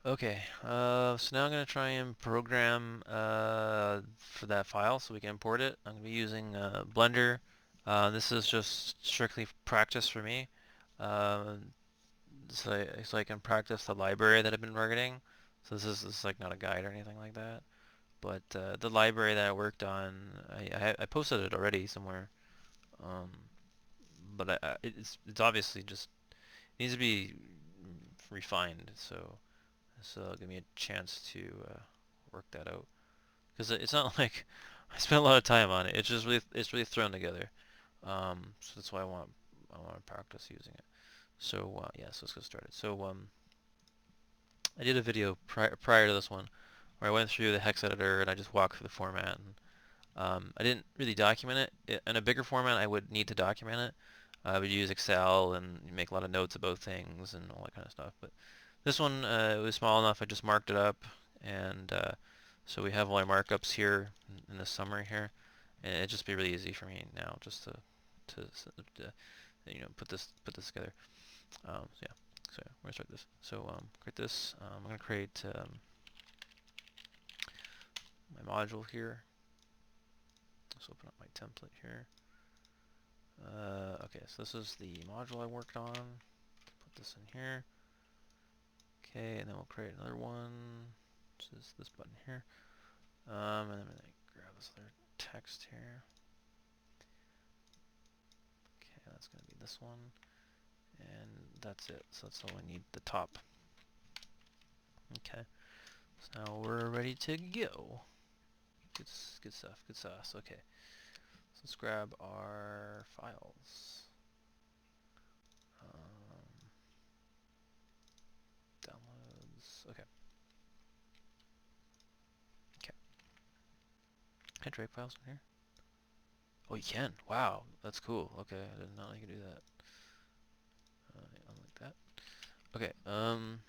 Okay, so now I'm going to try and program for that file so we can import it. I'm going to be using Blender. This is just strictly practice for me. Uh, so I can practice the library that I've been targeting. So this is like not a guide or anything like that. But the library that I worked on, I posted it already somewhere. Um, but it's obviously just needs to be refined. So it'll give me a chance to work that out. Because it's not like I spent a lot of time on it. It's really thrown together. So that's why I want to practice using it. So yeah, so let's get started. So I did a video prior to this one where I went through the hex editor and I just walked through the format. And, I didn't really document it. In a bigger format, I would need to document it. I would use Excel and make a lot of notes about things and all that kind of stuff. But this one it was small enough. I just marked it up, and so we have all our markups here in the summary here, and it'd just be really easy for me now just to put this together. So yeah, so we're gonna start this. So create this. I'm gonna create my module here. Let's open up my template here. Okay, so this is the module I worked on. Put this in here. Okay, and then we'll create another one. Which is this button here. And then I'm gonna grab this other text here. Okay, that's gonna be this one, and that's it. So that's all I need. The top. Okay, so now we're ready to go. Good stuff. Good sauce. Okay, so let's grab our files. Downloads. Okay. Okay. Can I drag files in here? Oh, you can. Wow, that's cool. Okay, I did not know you could do that. Unlike that. Okay. I'm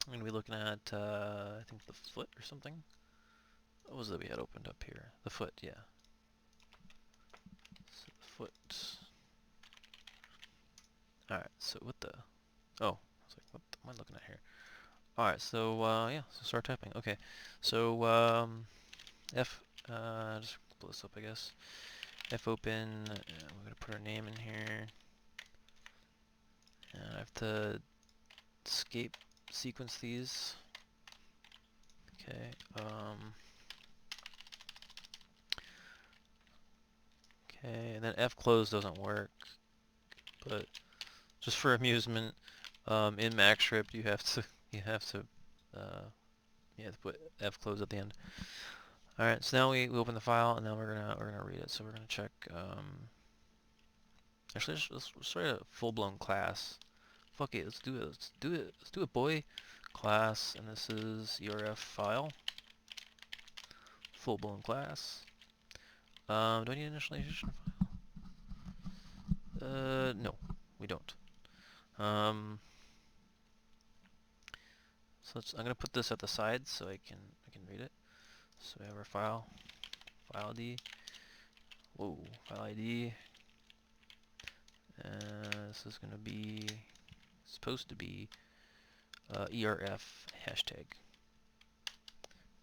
gonna be looking at I think the foot or something. What was it we had opened up here? The foot, yeah. So the foot. Alright, so what the... Oh, I was like, what am I looking at here? Alright, so, yeah, so start typing. Okay, so, F, just pull this up, I guess. F open, we're gonna put our name in here. And I have to escape sequence these. Okay, okay, and then F close doesn't work, but just for amusement, in MacScript you have to put F close at the end. All right, so now we open the file and now we're gonna read it. So we're gonna check. Actually, let's start a full-blown class. Fuck it, let's do it. Let's do it. Let's do it, boy. Class, and this is ERF file. Full-blown class. Do I need an initialization file? No, we don't. So I'm gonna put this at the side so I can read it. So we have our file ID. Whoa, file ID. This is gonna be supposed to be ERF hashtag.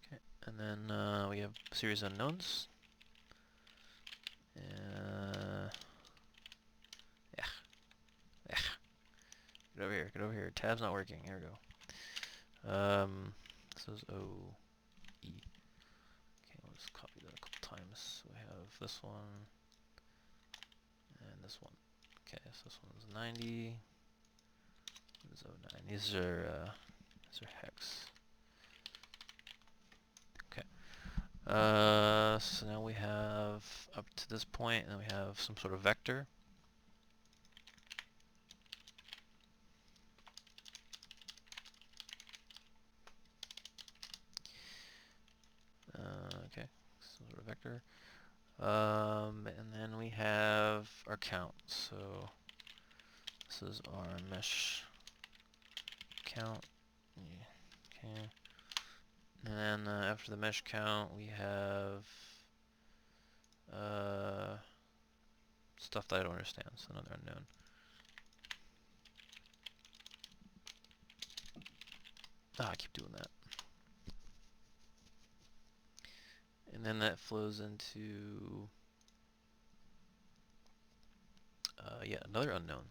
Okay, and then we have series unknowns. Yeah, yeah. Get over here. Get over here. Tab's not working. Here we go. This is O E. Okay, we'll just copy that a couple times. So we have this one and this one. Okay, so this one's 90. This is 09. These are hex. Okay. So now we have up to this point, and then we have some sort of vector. Okay, some sort of vector. And then we have our count. So this is our mesh count. Okay. And then after the mesh count, we have stuff that I don't understand. So another unknown. I keep doing that. And then that flows into yeah, another unknown,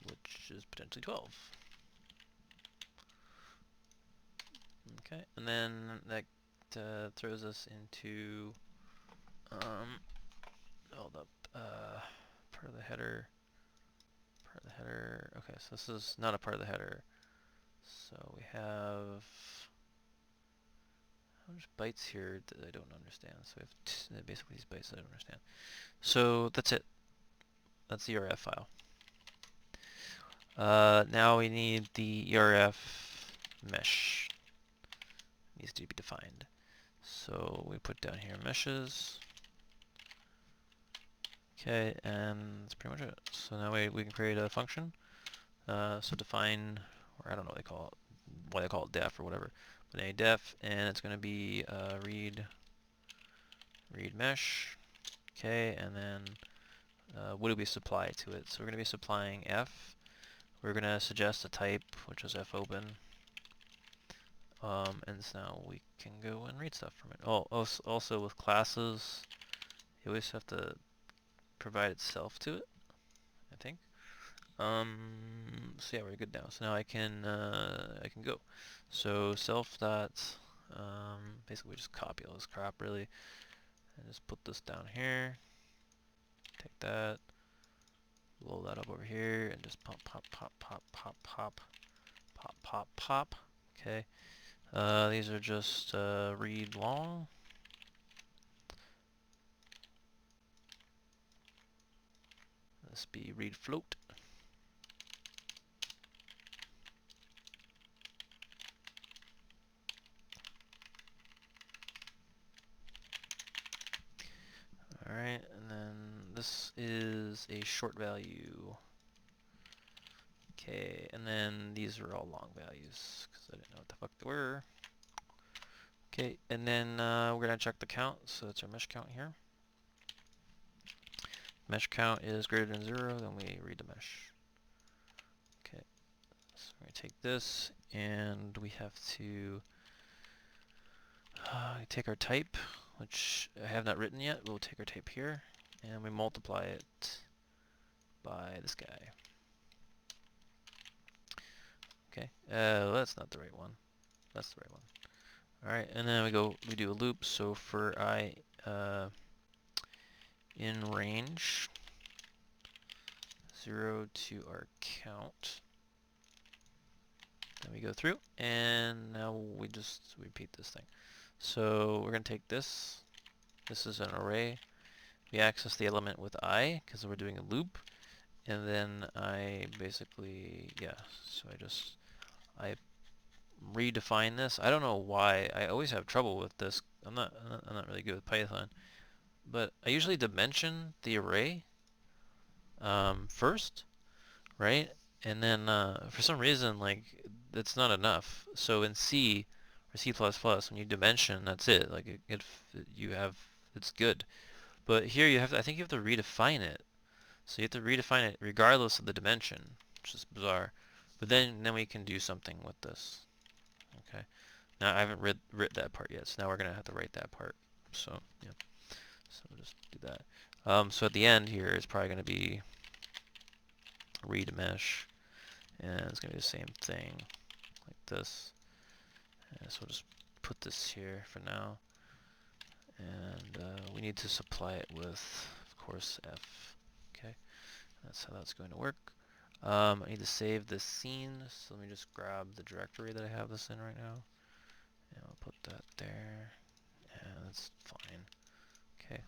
which is potentially 12. Okay, and then that throws us into hold up, part of the header. Part of the header. Okay, so this is not a part of the header. So we have how much bytes here that I don't understand. So we have basically these bytes that I don't understand. So that's it. That's the ERF file. Now we need the ERF mesh. It needs to be defined. So we put down here meshes. Okay, and that's pretty much it. So now we can create a function. So define, or I don't know what they call it, why they call it def or whatever, but a def, and it's going to be read mesh. Okay, and then what do we supply to it? So we're going to be supplying f. We're going to suggest a type, which is fopen. And so now we can go and read stuff from it. Oh, also with classes, you always have to provide itself to it, I think. So yeah, we're good now. So now I can go. So self dot, basically we just copy all this crap really, and just put this down here. Take that, blow that up over here, and just pop, pop, pop, pop, pop, pop, pop, pop, pop. Okay. These are just read long. This be read float. Alright, and then this is a short value. Okay, and then these are all long values, because I didn't know what the fuck they were. Okay, and then we're going to check the count, so that's our mesh count here. Mesh count is greater than 0, then we read the mesh. Okay, so we're going to take this, and we have to take our type, which I have not written yet. We'll take our type here, and we multiply it by this guy. Okay, that's not the right one. That's the right one. Alright, and then we do a loop, so for I in range 0 to our count. Then we go through, and now we just repeat this thing. So we're going to take this. This is an array. We access the element with I, because we're doing a loop. And then I basically, yeah, so I redefine this. I don't know why. I always have trouble with this. I'm not really good with Python. But I usually dimension the array first, right? And then for some reason, like, that's not enough. So in C or C++, when you dimension, that's it. Like it's good. But here you have to, I think you have to redefine it. So you have to redefine it regardless of the dimension, which is bizarre. But then we can do something with this. Okay. Now I haven't writ that part yet, so now we're gonna have to write that part. So yeah. So we'll just do that. So at the end here is probably gonna be read mesh, and it's gonna be the same thing like this. And so we'll just put this here for now, and we need to supply it with, of course, f. Okay, that's how that's going to work. I need to save this scene, so let me just grab the directory that I have this in right now, and I'll put that there, and that's fine. Okay.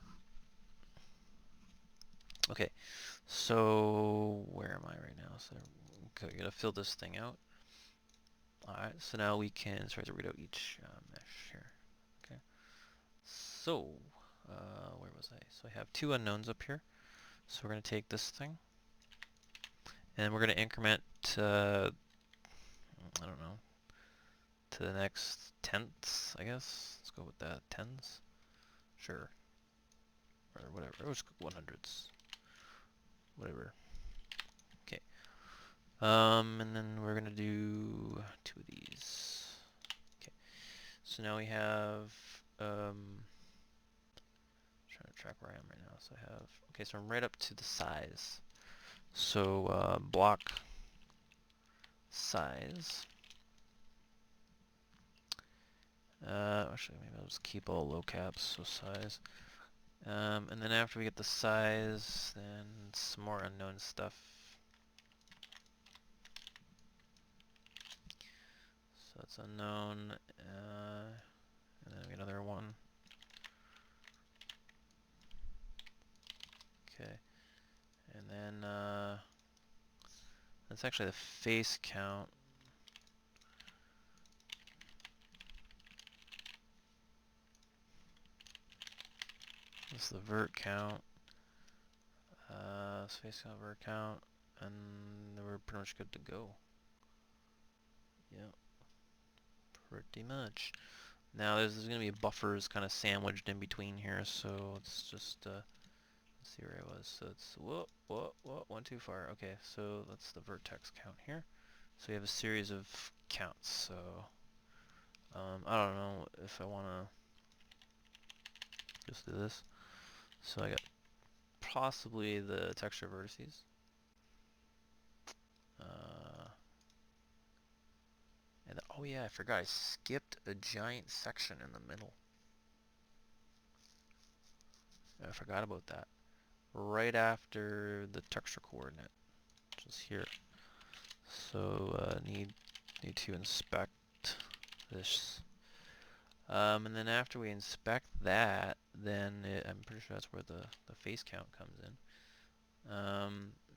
Okay, so where am I right now? So I gotta fill this thing out. Alright, so now we can start to read out each mesh here. Okay, so where was I? So I have two unknowns up here. So we're going to take this thing, and we're going to increment, I don't know, to the next tenths, I guess. Let's go with that, tens. Sure. Or whatever, let's go 100s. whatever. Okay. And then we're gonna do 2 of these. Okay. So now we have trying to track where I am right now. So I have, okay, so I'm right up to the size. So block size. Actually, maybe I'll just keep all low caps, so size. And then after we get the size, then some more unknown stuff. So that's unknown, and then we get another one. Okay, and then that's actually the face count. This is the vert count. Face count, vert count, and we're pretty much good to go. Yeah, pretty much. Now there's going to be buffers kind of sandwiched in between here, so let's just let's see where I was. So it's one too far. Okay, so that's the vertex count here. So we have a series of counts. So I don't know if I want to just do this. So I got possibly the texture vertices. And oh yeah, I forgot. I skipped a giant section in the middle. I forgot about that. Right after the texture coordinate, which is here. So need to inspect this. And then after we inspect that, then I'm pretty sure that's where the face count comes in.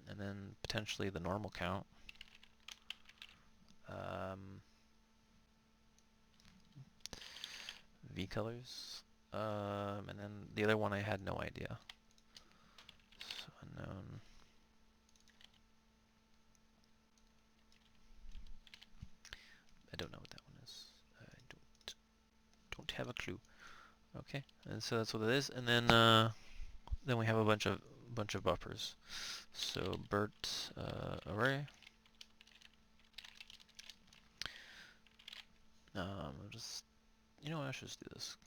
And then potentially the normal count. V colors. And then the other one I had no idea. So unknown. I don't know what that one is. I don't have a clue. Okay, and so that's what it is. And then we have a bunch of buffers. So BERT array. I'll just, you know what, I should just do this.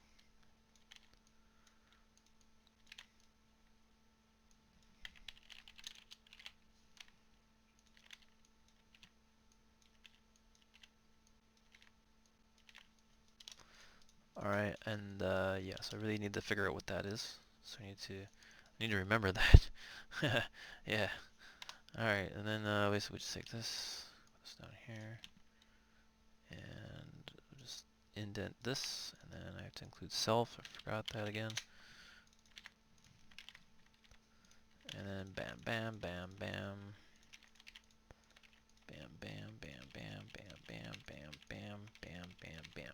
Alright, and yeah, so I really need to figure out what that is. So I need to remember that. Yeah. Alright, and then basically we just take this, put this down here, and we'll just indent this, and then I have to include self. I forgot that again. And then bam, bam, bam, bam. Bam, bam, bam, bam, bam, bam, bam, bam, bam, bam, bam.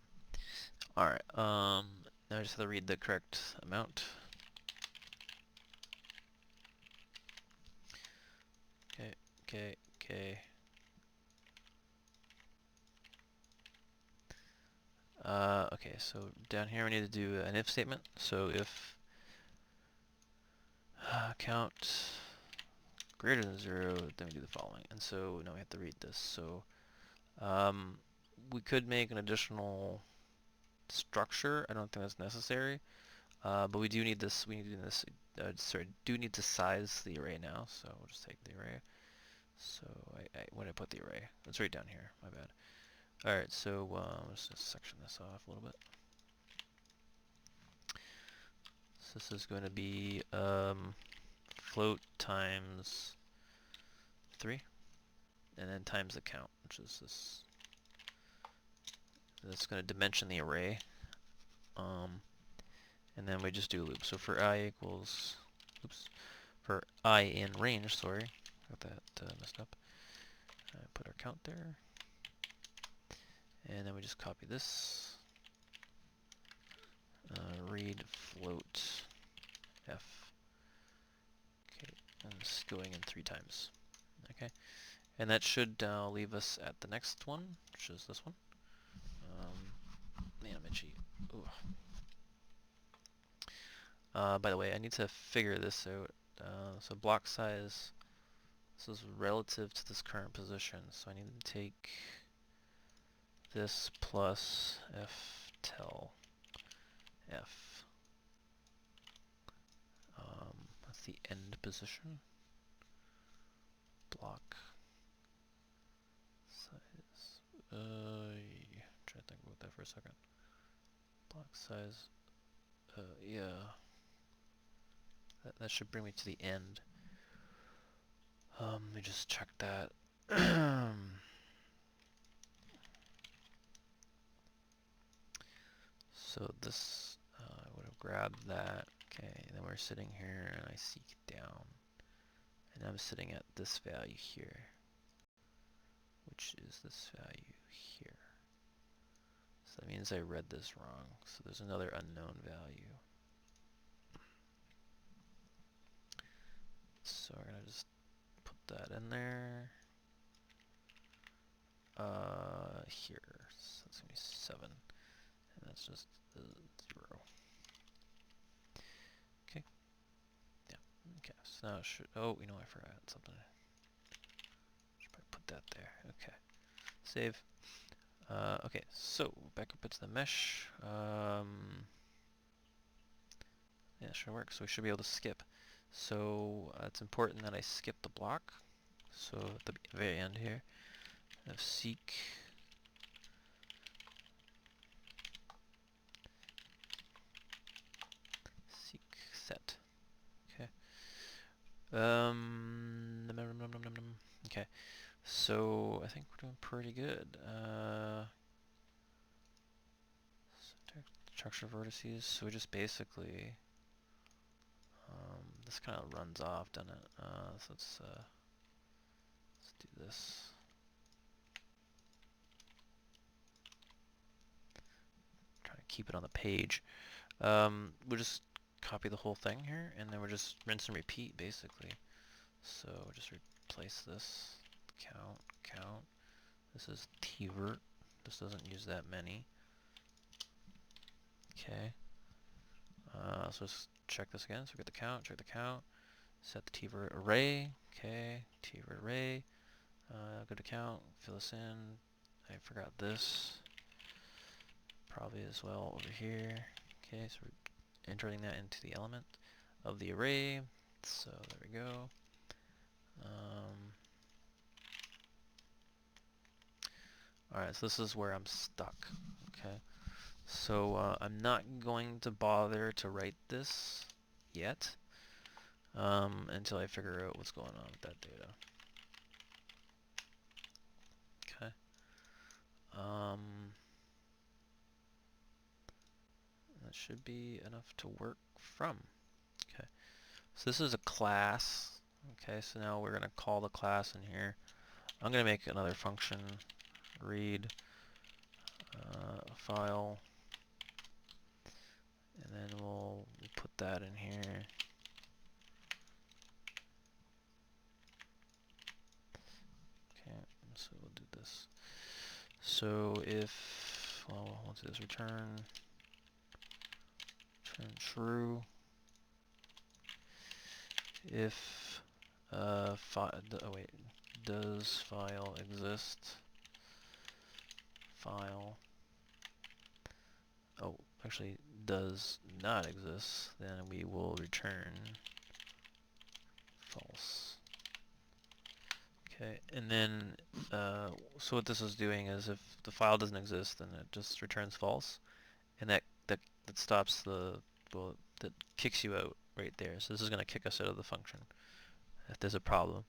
Alright, now I just have to read the correct amount. Okay, okay, okay. Okay, so down here we need to do an if statement. So if count greater than 0, then we do the following. And so now we have to read this. So we could make an additional structure. I don't think that's necessary. But we do need this. We need to do this. Do need to size the array now. So we'll just take the array. So when I put the array, it's right down here. My bad. All right. So let's just section this off a little bit. So this is going to be float times 3, and then times the count, which is this. That's going to dimension the array. And then we just do a loop. So for I equals, oops, for I in range, sorry, got that messed up. Put our count there. And then we just copy this. Read float f. Okay, and it's going in 3 times. Okay, and that should leave us at the next one, which is this one. Man, I'm itchy. By the way, I need to figure this out. So block size This is relative to this current position, so I need to take this plus f tel f. That's the end position. Block size. Try to think about that for a second. Block size. Yeah. That should bring me to the end. Let me just check that. So this, I would have grabbed that. Okay, and then we're sitting here, and I seek down. And I'm sitting at this value here, which is this value here. So that means I read this wrong. So there's another unknown value. So we're gonna just put that in there. Here. So that's gonna be 7. And that's just 0. Okay. Yeah. Okay. So now it should. Oh, you know, I forgot something. Should probably put that there. Okay. Save. Okay. So back up into the mesh. Yeah, it should work. So we should be able to skip. So it's important that I skip the block. So at the very end here, I have seek set. Okay. Okay. So I think we're doing pretty good. Structure vertices. So we just basically this kind of runs off, doesn't it? So let's do this. Try to keep it on the page. We'll just copy the whole thing here, and then we'll just rinse and repeat, basically. So we'll just replace this. Count. This is tvert. This doesn't use that many. Okay. So let's check this again. So we get the count, check the count. Set the tvert array. Okay, tvert array. Go to count, fill this in. I forgot this. Probably as well over here. Okay, so we're entering that into the element of the array. So there we go. Alright, so this is where I'm stuck. Okay, so I'm not going to bother to write this yet until I figure out what's going on with that data. Okay. That should be enough to work from. Okay, so this is a class. Okay, so now we're going to call the class in here. I'm going to make another function, read file, and then we'll put that in here. Okay, so we'll do this. So if, well, let's do this, return true. If does file exist? File. Oh, actually, does not exist. Then we will return false. Okay, and then so what this is doing is if the file doesn't exist, then it just returns false, and that stops the, well, that kicks you out right there. So this is going to kick us out of the function if there's a problem.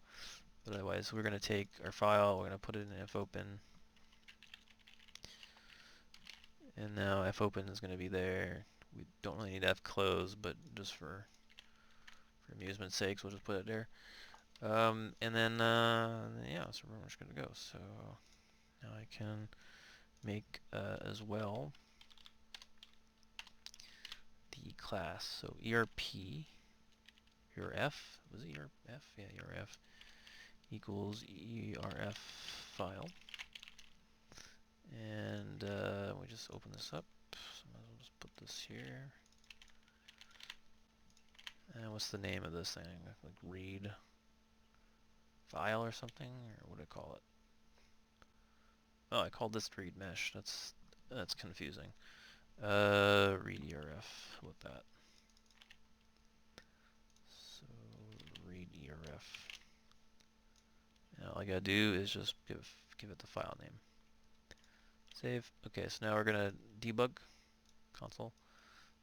But otherwise, we're going to take our file, we're going to put it in fopen, and now fopen is going to be there. We don't really need fclose, but just for amusement's sakes, we'll just put it there. And then yeah, so we're just going to go. So now I can make as well the class. So ERF, was it ERF? Yeah, ERF equals ERF file. And we just open this up. So I might as well just put this here. And what's the name of this thing? Like read file or something, or what do I call it? Oh, I called this read mesh. That's confusing. Read ERF with that. So read ERF. And all I gotta do is just give it the file name. Save. Okay, so now we're gonna debug console.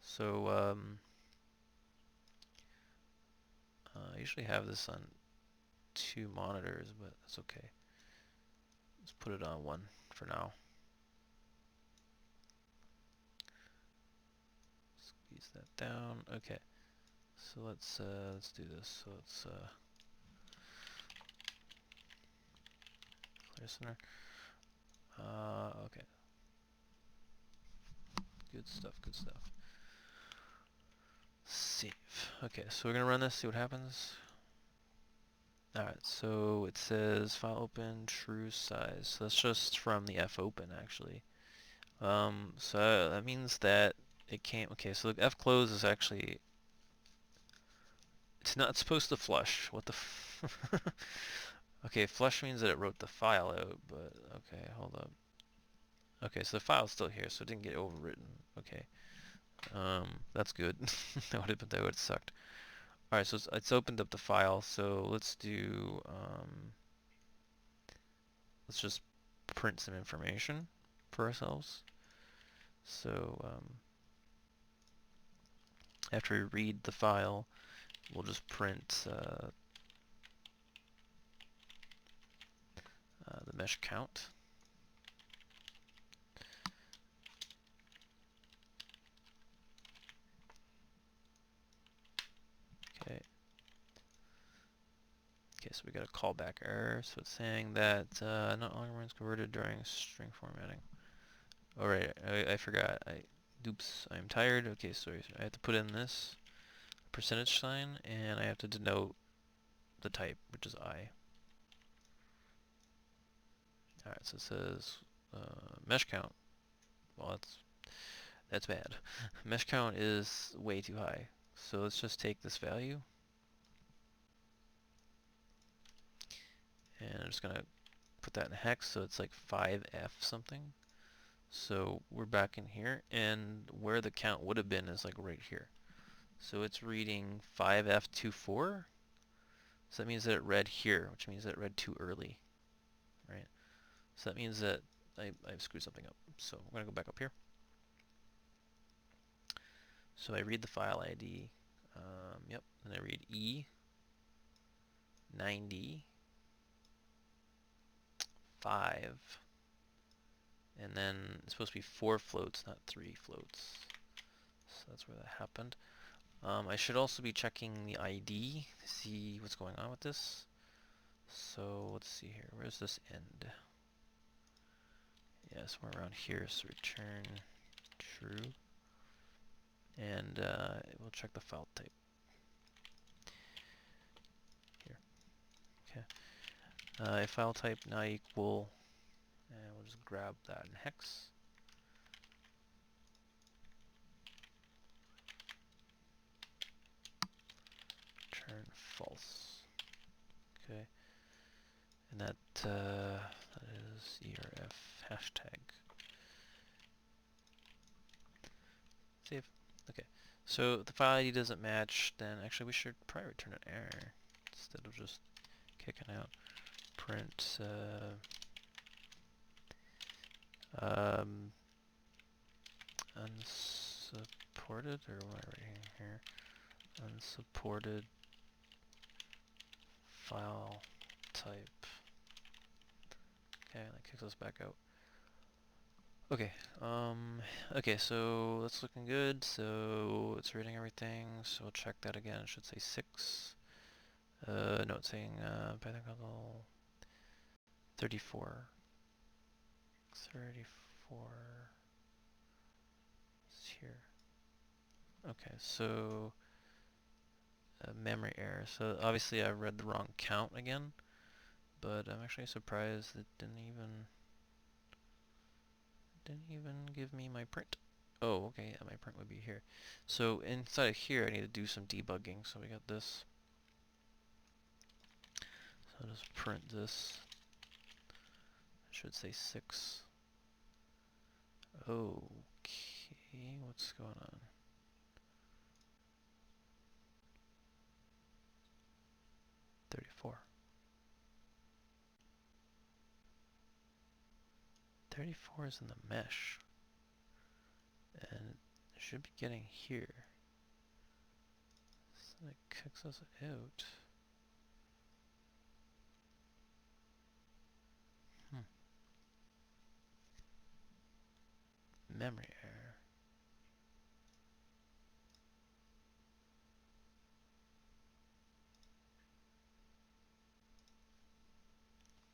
So I usually have this on 2 monitors, but that's okay. Let's put it on 1 for now. Squeeze that down. Okay. So let's do this. So let's clear center. Okay. Good stuff. Good stuff. Save. Okay, so we're gonna run this. See what happens. All right. So it says file open, true size. So that's just from the F open actually. So that means that it can't. Okay. So the F close is actually. It's not supposed to flush. What the f Okay, flush means that it wrote the file out, but okay, hold up. Okay, so the file's still here, so it didn't get overwritten. Okay. That's good. that would have sucked. Alright, so it's opened up the file, so let's just print some information for ourselves. So, after we read the file, we'll just print the mesh count. Okay. Okay, so we got a callback error, so it's saying that not all remains converted during string formatting. Alright, I forgot. Oops, I'm tired. Okay, sorry. I have to put in this percentage sign, and I have to denote the type, which is I. Alright, so it says mesh count. Well, that's bad. Mesh count is way too high. So let's just take this value, and I'm just gonna put that in hex, so it's like 5F something. So we're back in here, and where the count would have been is like right here. So it's reading 5F24. So that means that it read here, which means that it read too early, right? So that means that I've screwed something up. So I'm going to go back up here. So I read the file ID, yep, and I read E90 5, and then it's supposed to be 4 floats, not 3 floats. So that's where that happened. I should also be checking the ID to see what's going on with this. So let's see here. Where's this end? Yeah, somewhere around here. So return true, and we'll check the file type here. Okay. If file type not equal, and we'll just grab that in hex. Return false. Okay. And that is ERF hashtag. Save. Okay. So if the file ID doesn't match, then actually we should probably return an error instead of just kicking out. Print unsupported, or what am I writing here? Unsupported file type. Okay, that kicks us back out. Okay, okay, so that's looking good. So it's reading everything. So we'll check that again. It should say 6. No, it's saying Python console 34. 34 is here. Okay, so memory error. So obviously I read the wrong count again, but I'm actually surprised it didn't even give me my print. Oh, okay, yeah, my print would be here. So inside of here I need to do some debugging. So we got this. I'll just print this. I should say 6. Okay, what's going on? Thirty-four is in the mesh, and it should be getting here. So it kicks us out. Memory error.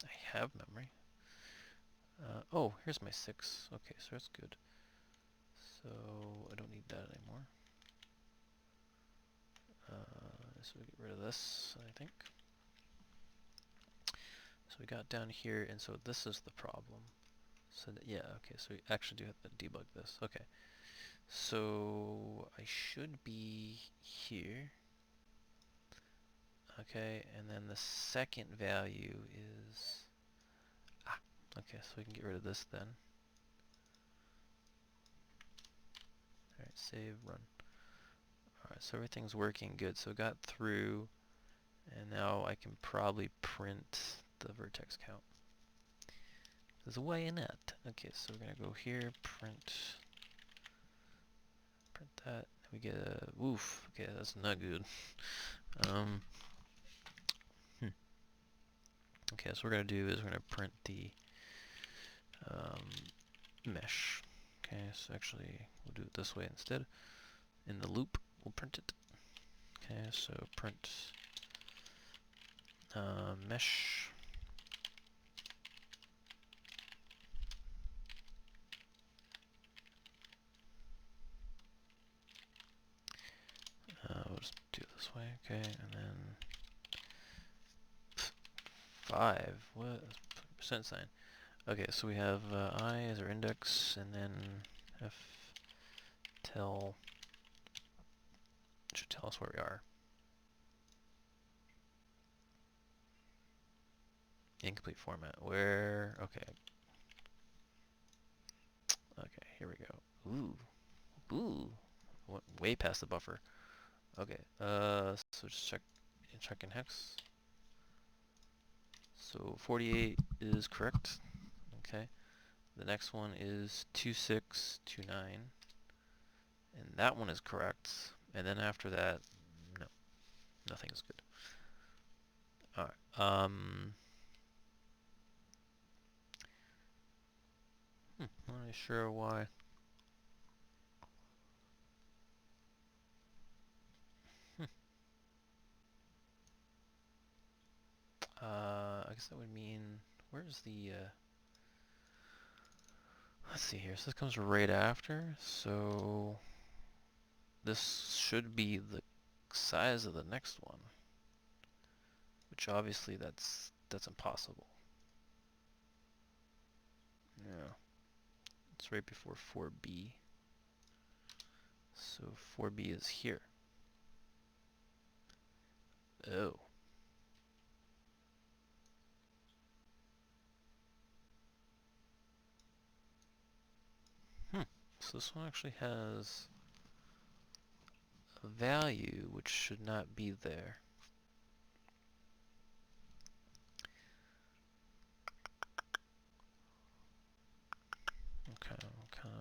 I have memory. Oh, here's my 6. Okay, so that's good. So I don't need that anymore. So we get rid of this, I think. So we got down here, and so this is the problem. So that, yeah, okay, so we actually do have to debug this. Okay, so I should be here. Okay, and then the second value is... okay, so we can get rid of this then. Alright, save, run. Alright, so everything's working good. So it got through, and now I can probably print the vertex count. There's a way in it. Okay, so we're gonna go here, print that. We get a oof. Okay, that's not good. Okay, so what we're gonna do is we're gonna print the mesh. Okay, so actually we'll do it this way instead. In the loop, we'll print it. Okay, so print mesh. We'll just do it this way, okay, and then 5. What? Percent sign. Okay, so we have I as our index, and then f tell should tell us where we are. Incomplete format. Where? Okay. Okay, here we go. Ooh. Went way past the buffer. Okay. So just check in hex. So 48 is correct. Okay. The next one is 2629, and that one is correct. And then after that, no, nothing is good. All right. I'm not really sure why. I guess that would mean, where's the, let's see here, so this comes right after, so this should be the size of the next one, which obviously that's impossible. Yeah, it's right before 4B, so 4B is here. Oh. So this one actually has a value which should not be there. Okay, I'm kind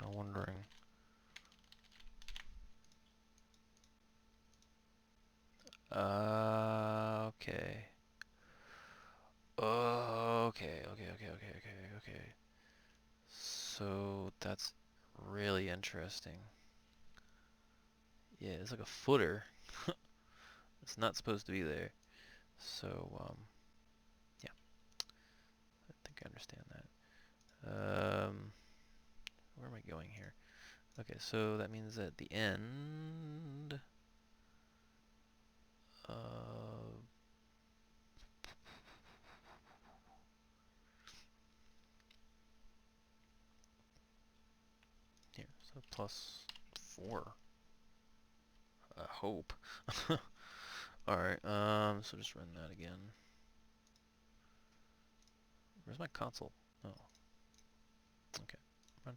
of wondering. Okay. Okay. So that's really interesting. Yeah, it's like a footer. It's not supposed to be there. So, yeah, I think I understand that. Where am I going here? Okay, so that means at the end, here, so +4. I hope. Alright, so just run that again. Where's my console? Oh, okay. Run.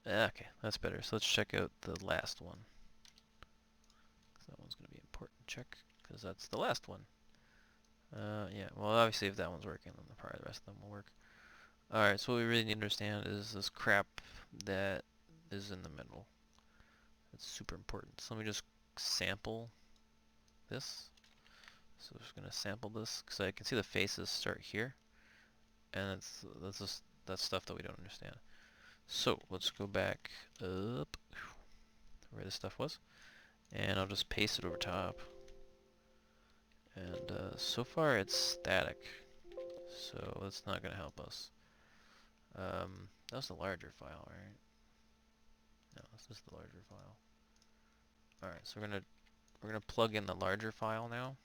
Okay, that's better. So let's check out the last one. That one's going to be important. Check, because that's the last one. Yeah, well obviously if that one's working, then probably the rest of them will work. Alright, so what we really need to understand is this crap that is in the middle. It's super important. So let me just sample this. So I'm just going to sample this, because I can see the faces start here. And that's stuff that we don't understand. So let's go back up where this stuff was. And I'll just paste it over top. And so far it's static. So that's not going to help us. That was the larger file, right? No, this is the larger file. Alright, so we're gonna plug in the larger file now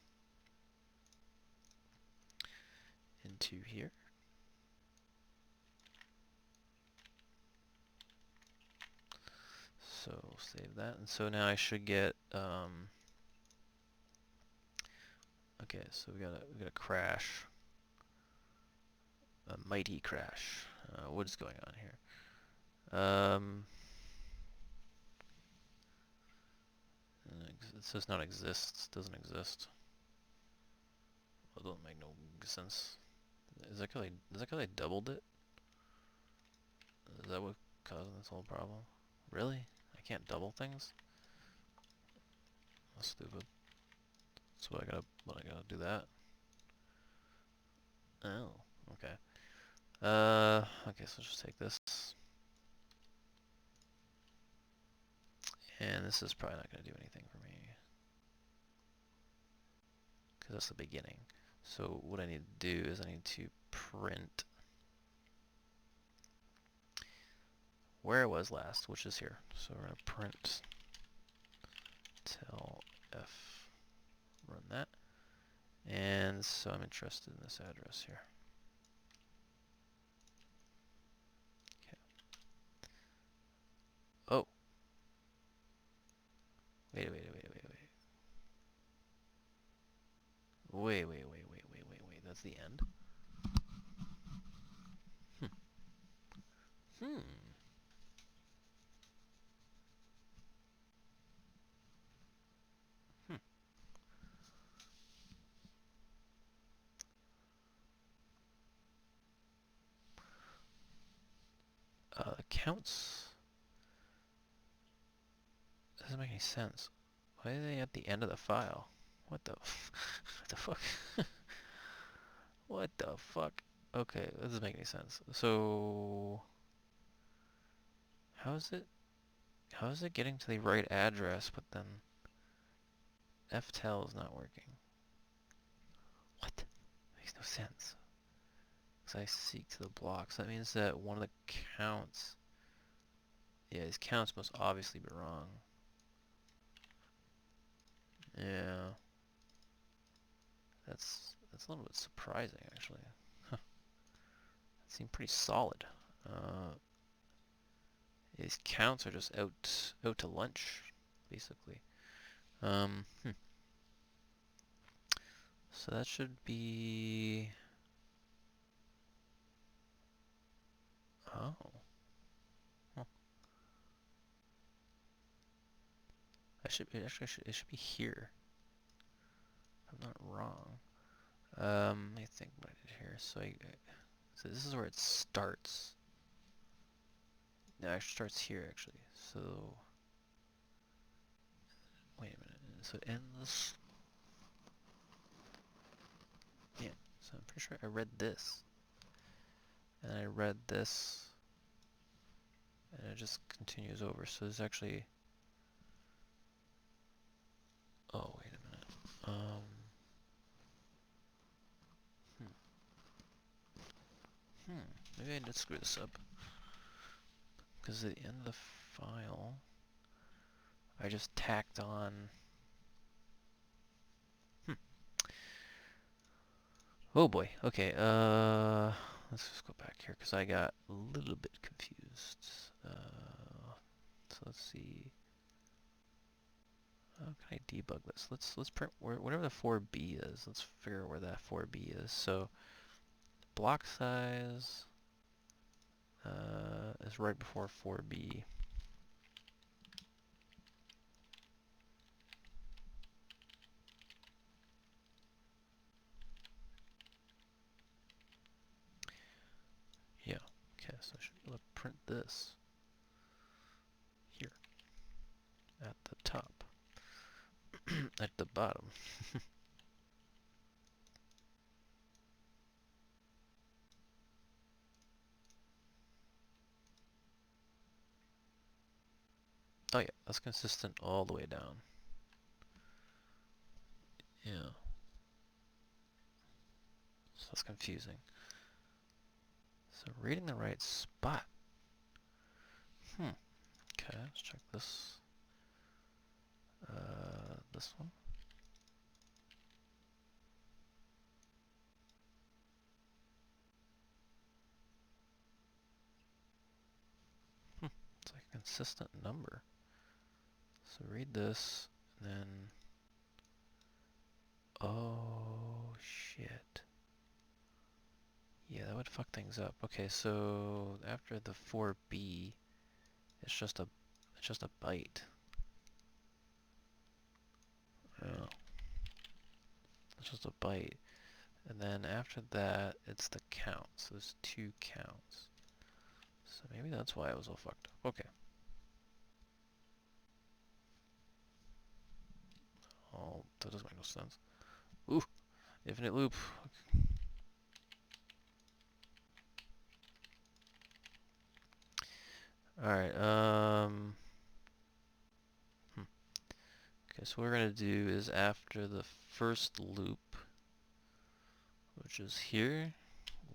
into here. So save that, and so now I should get okay, so we got a crash, a mighty crash. What is going on here? It says not exists. Doesn't exist. Well, it doesn't make no sense. Is that because I doubled it? Is that what causing this whole problem? Really? I can't double things? That's stupid. So I gotta do that. Oh, okay. Okay, so just take this. And this is probably not gonna do anything for me. Because that's the beginning. So what I need to do is I need to print where it was last, which is here. So we're gonna print tell f, run that. And so I'm interested in this address here. Okay. Oh. Wait. That's the end? Hmm. Hmm. Counts doesn't make any sense. Why are they at the end of the file? What the what the fuck? What the fuck? Okay, that doesn't make any sense. So how is it getting to the right address but then ftel is not working? What? Makes no sense. Because I seek to the blocks. That means that one of the counts, yeah, these counts must obviously be wrong. Yeah. That's a little bit surprising actually. Huh. It seemed pretty solid. These counts are just out to lunch, basically. Hmm. So that should be. Oh. Huh. It should be here. If I'm not wrong. Let me think what I did here. So this is where it starts. No, it actually starts here actually. So wait a minute. So it ends. Yeah. So I'm pretty sure I read this, and I read this, and it just continues over. So there's actually. Oh wait a minute. Maybe I did screw this up. Because at the end of the file, I just tacked on. Oh boy. Okay. Let's just go back here because I got a little bit confused. So let's see. How can I debug this? Let's print whatever the 4B is. Let's figure out where that 4B is. So block size is right before 4B. Yeah, okay, so I should be able to print this here at the top, at the bottom. Oh yeah, that's consistent all the way down. Yeah. So that's confusing. So reading the right spot. Okay, let's check this. This one. It's like a consistent number. So read this, and then... Oh, shit. Yeah, that would fuck things up. Okay, so after the 4B, it's just a byte. Oh, it's just a byte. And then after that, it's the count. So there's 2 counts. So maybe that's why it was all fucked up. Okay. Oh, that doesn't make no sense. Ooh, infinite loop. Alright, okay, so what we're gonna do is after the first loop, which is here,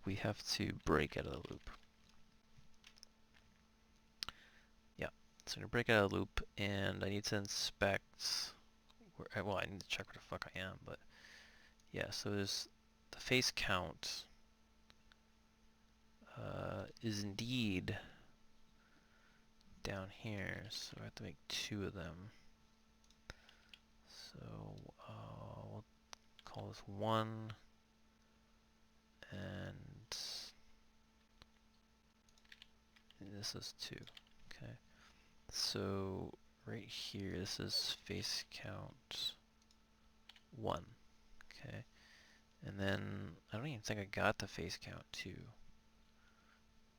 we have to break out of the loop. Yeah, so I'm gonna break out of the loop, and I need to inspect, well, I need to check where the fuck I am, but yeah, so there's the face count is indeed down here, so I have to make 2 of them. So we'll call this 1, and this is 2. Okay. So right here, this is face count 1. Okay. And then I don't even think I got the face count 2.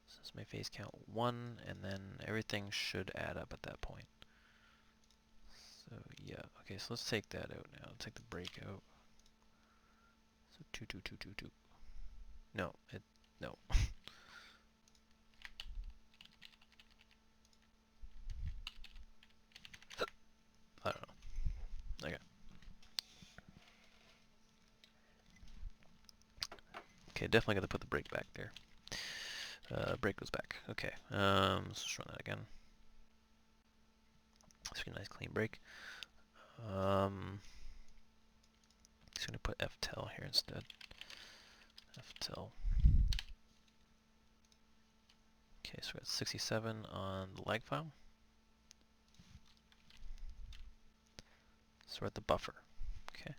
So this is my face count 1, and then everything should add up at that point. So yeah, okay, so let's take that out now. Let's take the break out. So 2, 2, 2, 2, 2. No, no. I don't know. Okay. Okay, definitely got to put the break back there. Break goes back. Okay. Let's just run that again. Let's get a nice clean break. Just gonna put ftel here instead. Ftel. Okay, so we got 67 on the lag file. So we're at the buffer. Okay.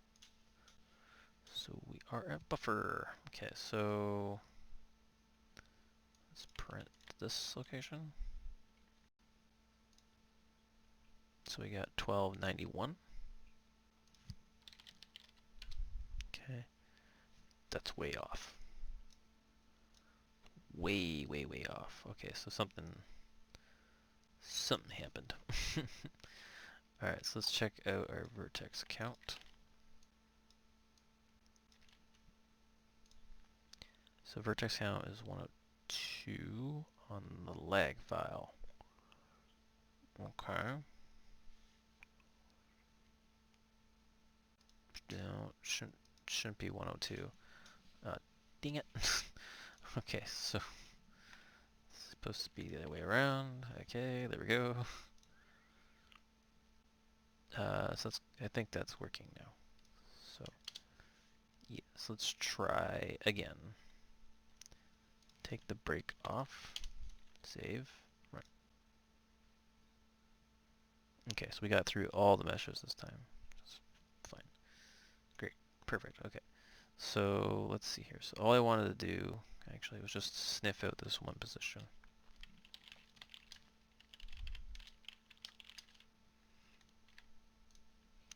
So we are at buffer. Okay, so let's print this location. So we got 1291. Okay. That's way off. Way, way, way off. Okay, so something happened. Alright, so let's check out our vertex count. So vertex count is 102 on the lag file. Okay. No, shouldn't be 102. Dang it. Okay, so it's supposed to be the other way around. Okay, there we go. So I think that's working now. So yes, let's try again. Take the break off. Save. Right. Okay, so we got through all the meshes this time. That's fine. Great. Perfect. Okay. So let's see here. So all I wanted to do actually was just sniff out this one position.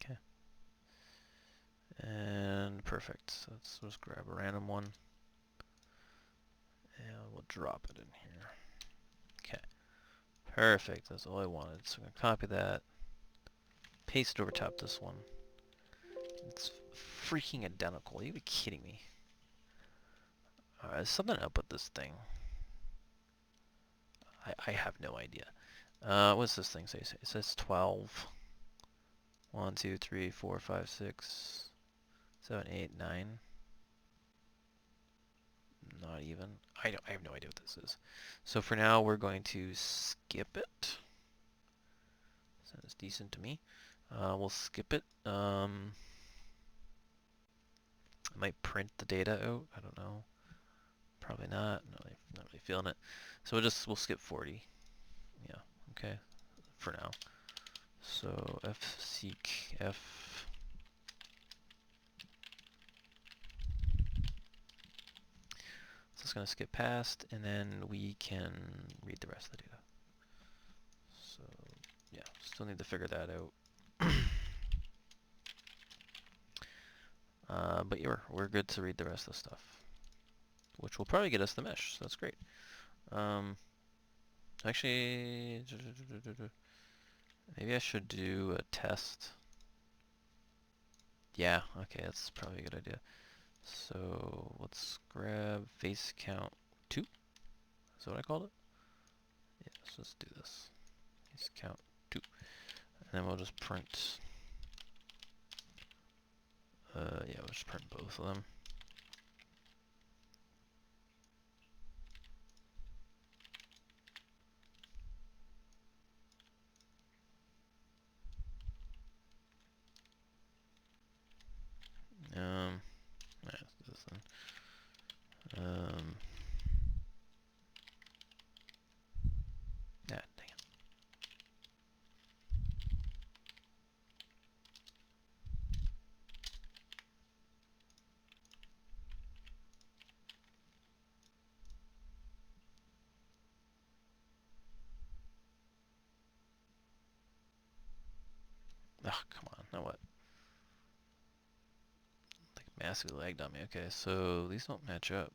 Okay. And perfect. So let's just grab a random one. And we'll drop it in here. Okay. Perfect. That's all I wanted. So I'm going to copy that. Paste it over top this one. It's freaking identical. Are you kidding me? Alright, there's something up with this thing. I have no idea. What's this thing say? It says 12. 1, 2, 3, 4, 5, 6, 7, 8, 9. Not even. I have no idea what this is. So for now, we're going to skip it. Sounds decent to me. We'll skip it. I might print the data out. I don't know. Probably not. Not really feeling it. So we'll skip 40. Yeah. Okay. For now. So fseek f. So it's going to skip past, and then we can read the rest of the data. So yeah, still need to figure that out. But yeah, we're good to read the rest of the stuff, which will probably get us the mesh. So that's great. Actually, maybe I should do a test. Yeah, okay, that's probably a good idea. So let's grab face count 2. Is that what I called it? Yeah, let's just do this. Face count 2. And then we'll just print. Yeah, we'll just print both of them. Yeah, this then. Yeah, dang it. Ugh, come on, now what? Like massively lagged on me. Okay, so these don't match up.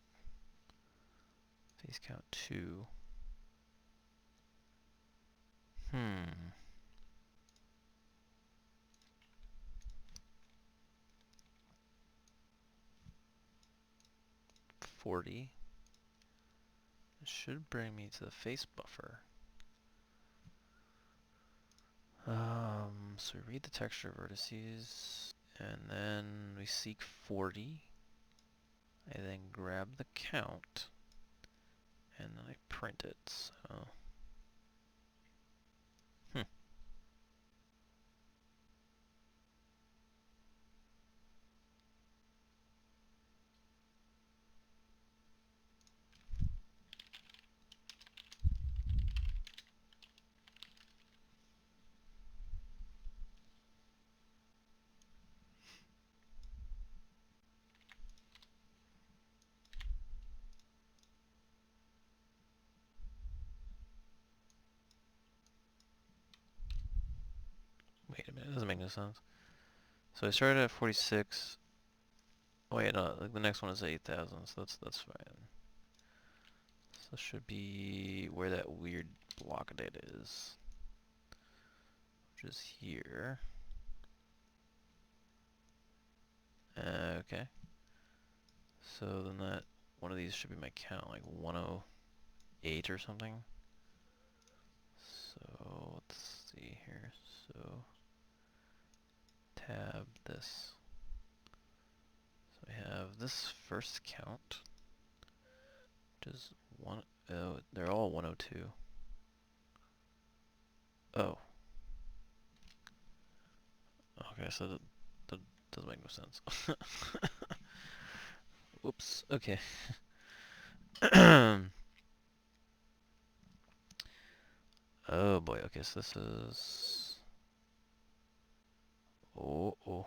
Face count 2. 40. It should bring me to the face buffer. So we read the texture vertices, and then we seek 40. I then grab the count, and then I print it. So, wait a minute, it doesn't make no sense. So I started at 46. Oh wait, no, the next one is 8,000, so that's fine. So this should be where that weird block of data is, which is here. Okay. So then that one of these should be my count, like 108 or something. So let's see here. So tab this. So I have this first count, which is one. Oh, they're all 102. Oh. Okay, so that doesn't make no sense. Whoops. Okay. Oh boy. Okay, so this is. Oh.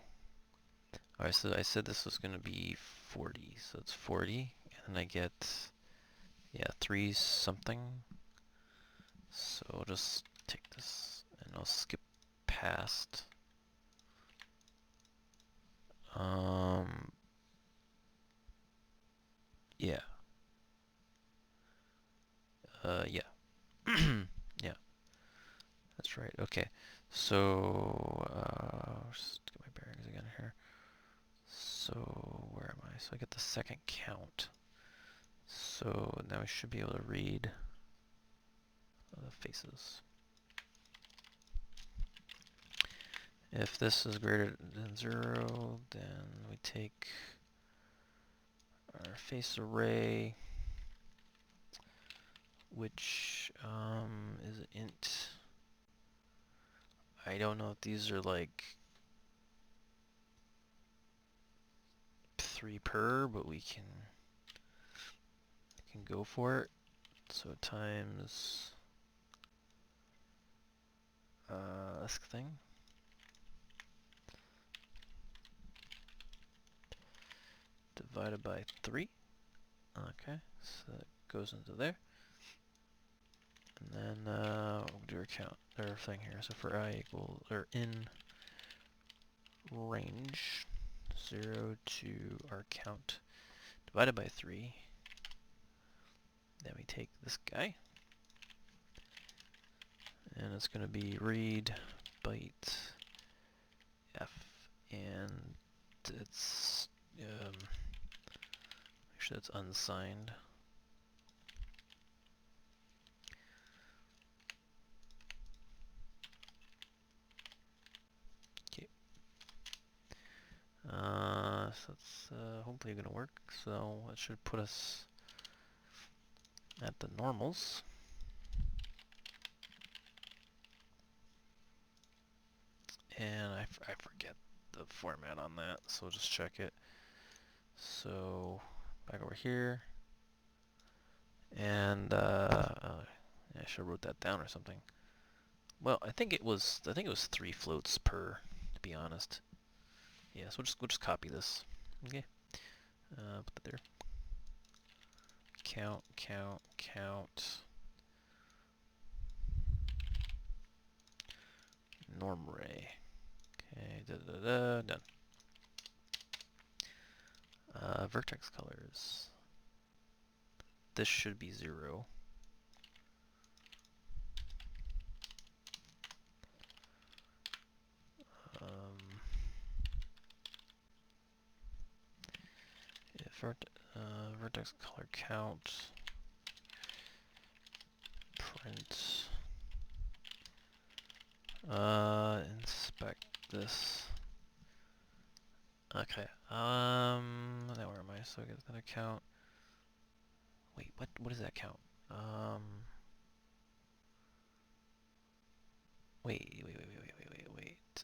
Alright, Alright, so I said this was going to be 40, so it's 40, and then I get, yeah, 3 something. So I'll just take this, and I'll skip past. Yeah. Yeah. Yeah, that's right. Okay. So, just get my bearings again here. So, where am I? So I get the second count. So now I should be able to read the faces. If this is greater than 0, then we take our face array, which is int. I don't know if these are like 3 per, but we can go for it. So times this thing divided by 3. Okay, so that goes into there. And then we'll do our count, our thing here. So for I equals, or in range 0 to our count divided by 3. Then we take this guy, and it's going to be read byte f, and it's make sure it's unsigned. Okay. So it's hopefully going to work. So it should put us at the normals. And I forget the format on that, so we'll just check it. So back over here, and I should have wrote that down or something. Well, I think it was 3 floats per, to be honest. Yeah, so we'll just copy this. Okay, put that there. Count, count, count. Norm array. Okay, done. Vertex colors. This should be 0. If vertex color count print inspect this. Okay. Now where am I? So it's gonna count. Wait, what does that count? Wait.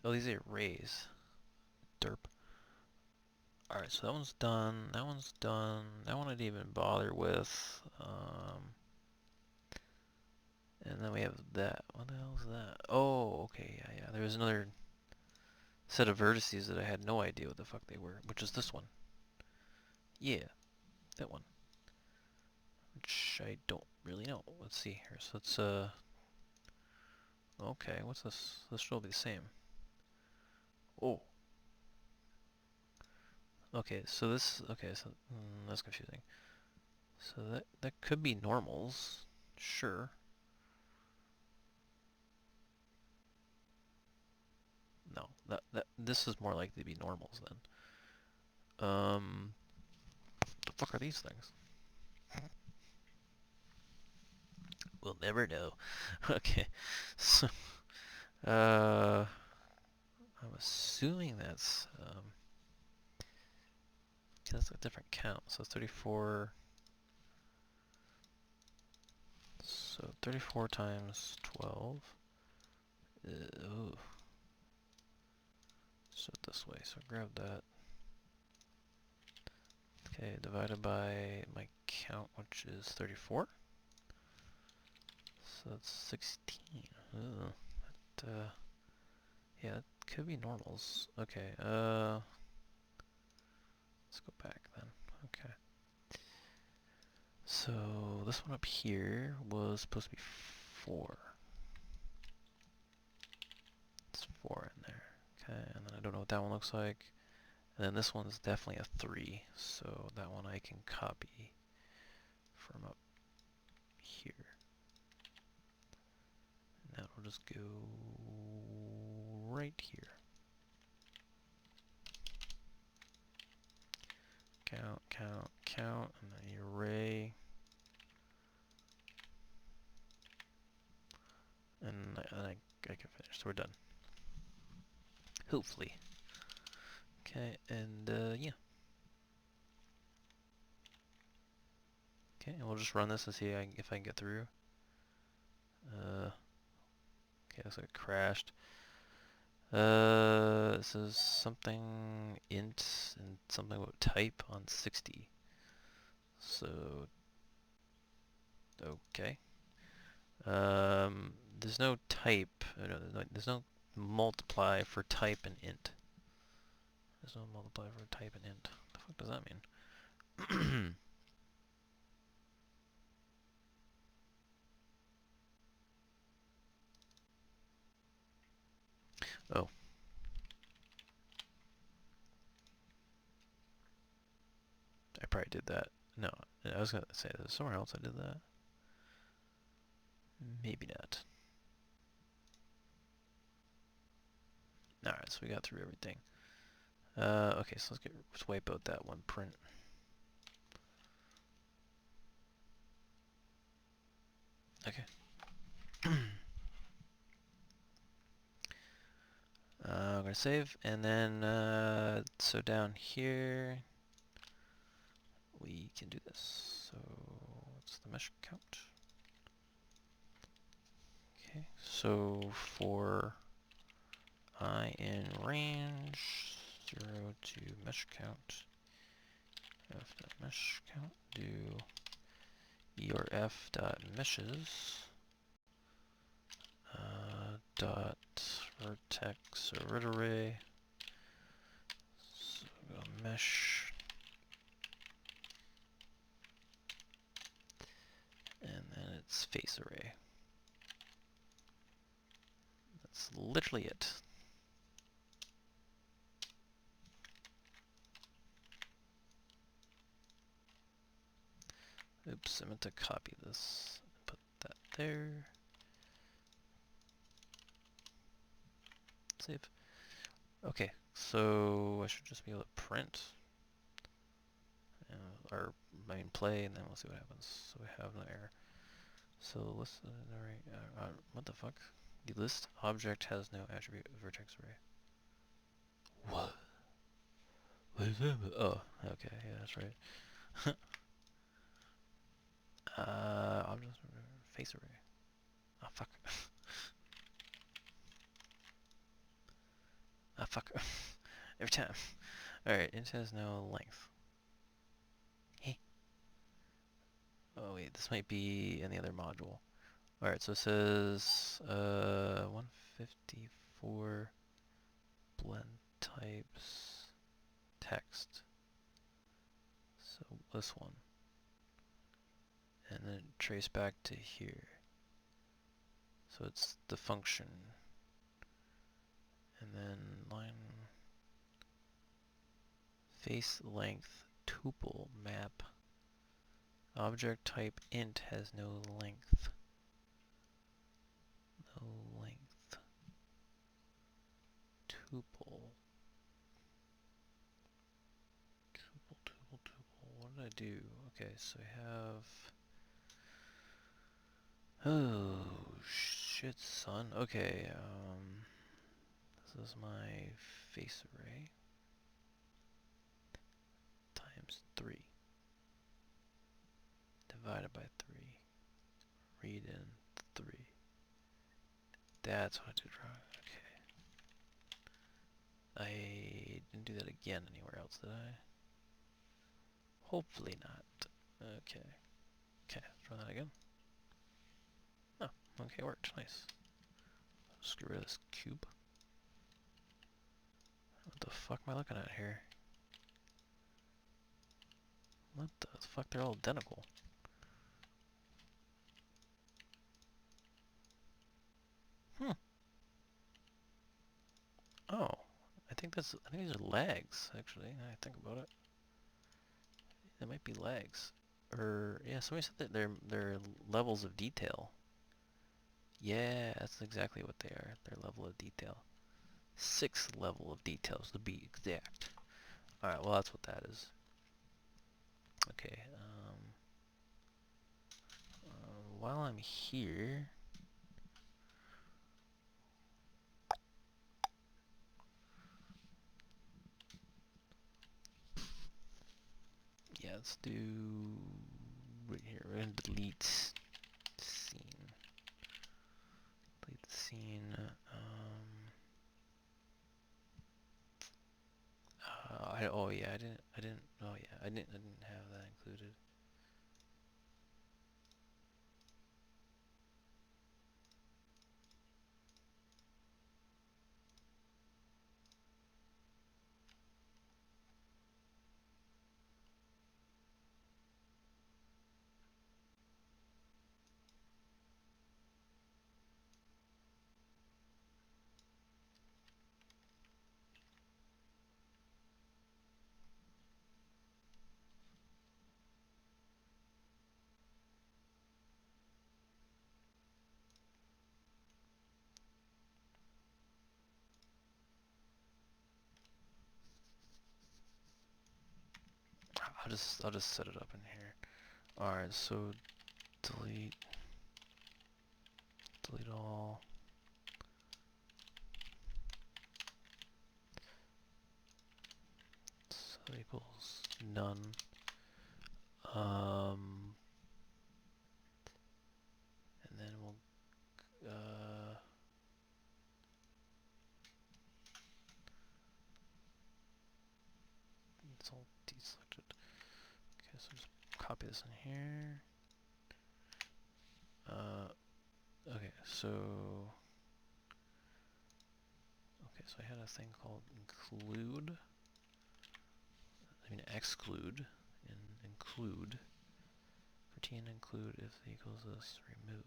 Oh, these are arrays. Derp. Alright, so that one's done. That one's done. That one I didn't even bother with. And then we have that. What the hell is that? Oh, okay, yeah. There was another set of vertices that I had no idea what the fuck they were, which is this one. Yeah, that one. Which I don't really know. Let's see here. So it's okay, what's this? This should all be the same. Oh. Okay, so this, that's confusing. So that could be normals. Sure. No, this is more likely to be normals then. The fuck are these things? We'll never know. Okay. So I'm assuming that's a different count. So 34. So 34 times 12. Ooh. So this way. So grab that. Okay, divided by my count, which is 34. So that's 16. Ooh. That, yeah, it could be normals. Okay. Let's go back then. Okay. So this one up here was supposed to be 4. It's 4 in there. Okay, and then I don't know what that one looks like. And then this one's definitely a 3, so that one I can copy from up here. And that will just go right here. Count, count, count, and then array. And I can finish, so we're done. Hopefully. Okay, and yeah. Okay, and we'll just run this and see if I can get through. Okay, looks like it crashed. This is something int and something about type on 60. So, okay. There's no type. No, there's no multiply for type and int. There's no multiply for type and int. What the fuck does that mean? Oh. I probably did that. No, I was gonna say there's somewhere else I did that. Maybe not. Alright, so we got through everything. Okay, so let's wipe out that one print. Okay. I'm gonna save, and then so down here we can do this. So what's the mesh count? Okay, so for I in range 0 to mesh count, f.mesh count, do ERF dot meshes dot vertex or root array. So go mesh, and then it's face array. That's literally it. Oops, I meant to copy this and put that there. Save. Okay, so I should just be able to print, or I mean play, and then we'll see what happens. So we have no error. So list array. What the fuck? The list object has no attribute vertex array. What? What is that? Oh, okay, yeah, that's right. Object face array. Oh fuck. Ah fuck. Every time. Alright, int has no length. Hey. Oh wait, this might be in the other module. Alright, so it says 154 blend types text. So this one. And then trace back to here. So it's the function. And then line face length tuple map. Object type int has no length. No length. Tuple. Tuple. What did I do? Okay, so I have... Oh, shit, son. Okay, this is my face array. Times 3. Divided by 3. Read in 3. That's what I did wrong. Okay. I didn't do that again anywhere else, did I? Hopefully not. Okay. Okay, let's run that again. Oh, okay, it worked. Nice. Let's get rid of this cube. What the fuck am I looking at here? What the fuck? They're all identical. Hmm. Oh, I think these are lags. Actually, now I think about it, they might be lags. Or yeah, somebody said that they're levels of detail. Yeah, that's exactly what they are. Their level of detail. 6th level of details to be exact. All right, well that's what that is. Okay. While I'm here, yeah, let's do right here. We're gonna delete scene. Delete the scene. Oh yeah, I didn't. Oh yeah, I didn't have that included. I'll just set it up in here. All right, so delete all. So equals none. And then we'll it's all deselected. Okay, so just copy this in here. Okay, so I had a thing called include. I mean exclude and include. Routine include if equals this, remove.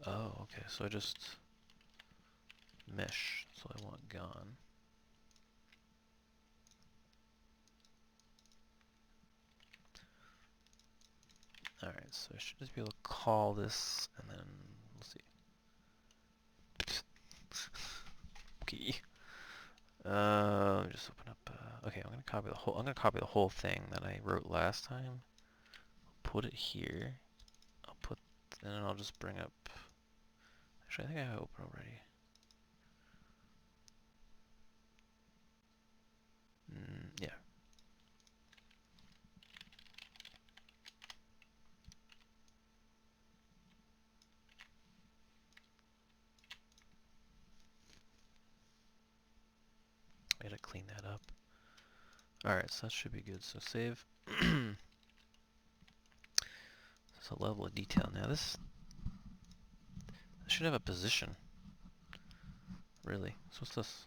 Oh, okay, so I just mesh, so I want gone. Alright, so I should just be able to call this, and then we'll see. Okay. Let me just open up. Okay, I'm gonna copy the whole. I'm gonna copy the whole thing that I wrote last time. Put it here. I'll put, and then I'll just bring up. Actually, I think I have it open already. Yeah. I gotta clean that up. Alright, so that should be good. So save. It's a level of detail. Now this should have a position. Really. So what's this?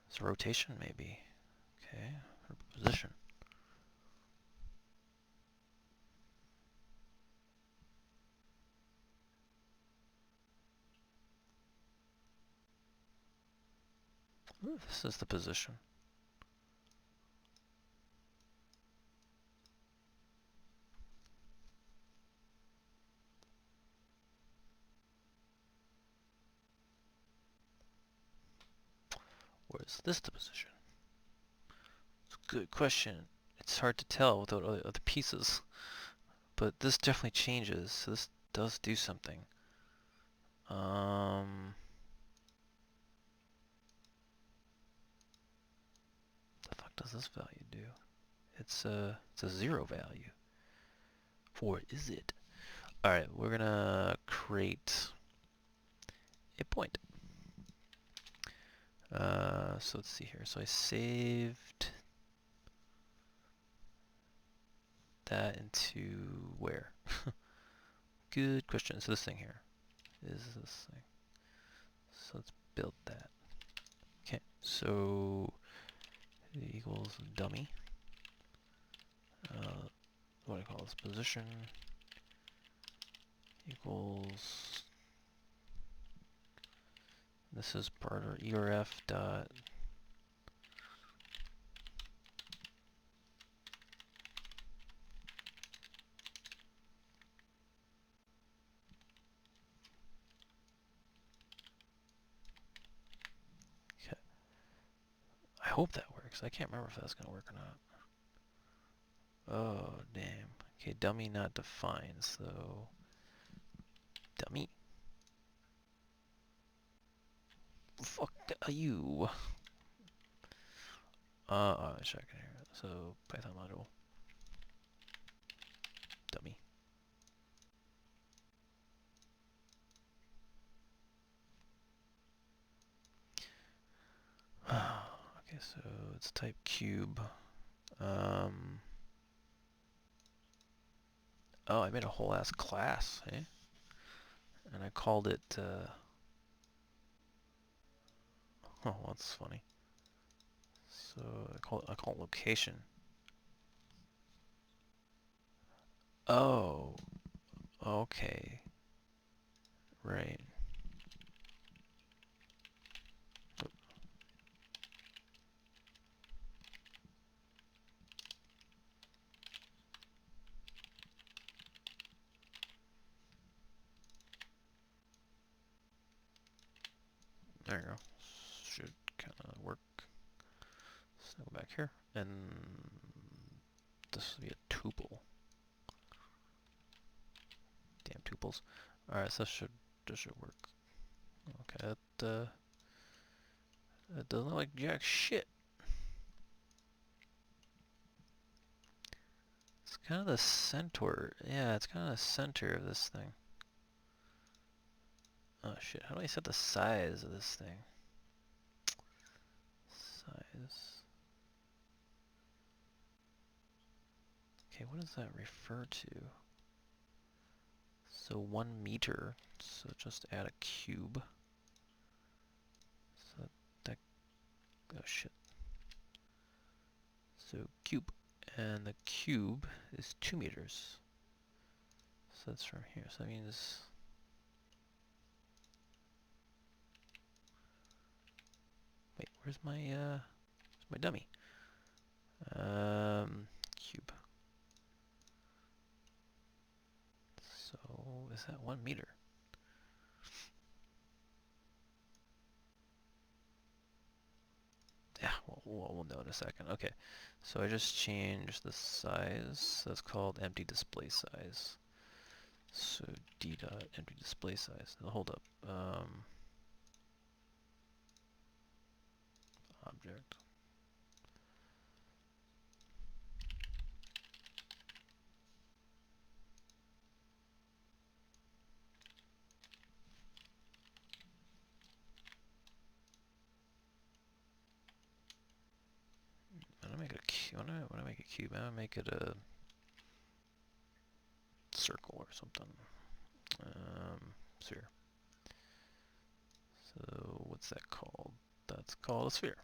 It's a rotation maybe. Okay. Or position. Ooh, this is the position. Where is this the position? It's a good question. It's hard to tell without other pieces. But this definitely changes, so this does do something. The fuck does this value do? It's a 0 value. For is it? Alright, we're gonna create a point. So let's see here. So I saved that into where? Good question. So this thing here is this thing. So let's build that. Okay, so equals dummy. What do I call this? Position equals, this is part of ERF dot okay. I hope that works. I can't remember if that's gonna work or not. Oh damn. Okay, dummy not defined, so dummy. Fuck you. Check it here. So Python module dummy. Okay, so it's type cube. Oh, I made a whole ass class, eh? And I called it, oh, that's funny. So I call it location. Oh, okay. Right. There you go. Should kind of work. So go back here, and this will be a tuple. Damn tuples. All right, so this should work. Okay, that doesn't look like jack shit. It's kind of the center. Yeah, it's kind of the center of this thing. Oh shit! How do I set the size of this thing? Size. Okay, what does that refer to? So 1 meter. So just add a cube. So that. Oh shit. So cube, and the cube is 2 meters. So that's from here. So that means. Wait, where's my dummy? Cube. So is that 1 meter? Yeah, we'll know in a second. Okay, so I just changed the size. That's called empty display size. So d dot empty display size. Now hold up. Object. When I make it a cube, when I make a cube, I make it a circle or something. Sphere. So what's that called? That's called a sphere.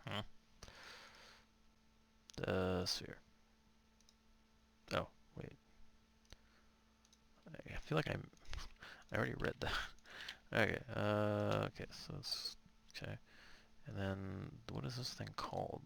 Huh? The sphere. Oh, wait. I feel like I already read that. Okay, okay, so it's, okay. And then, what is this thing called?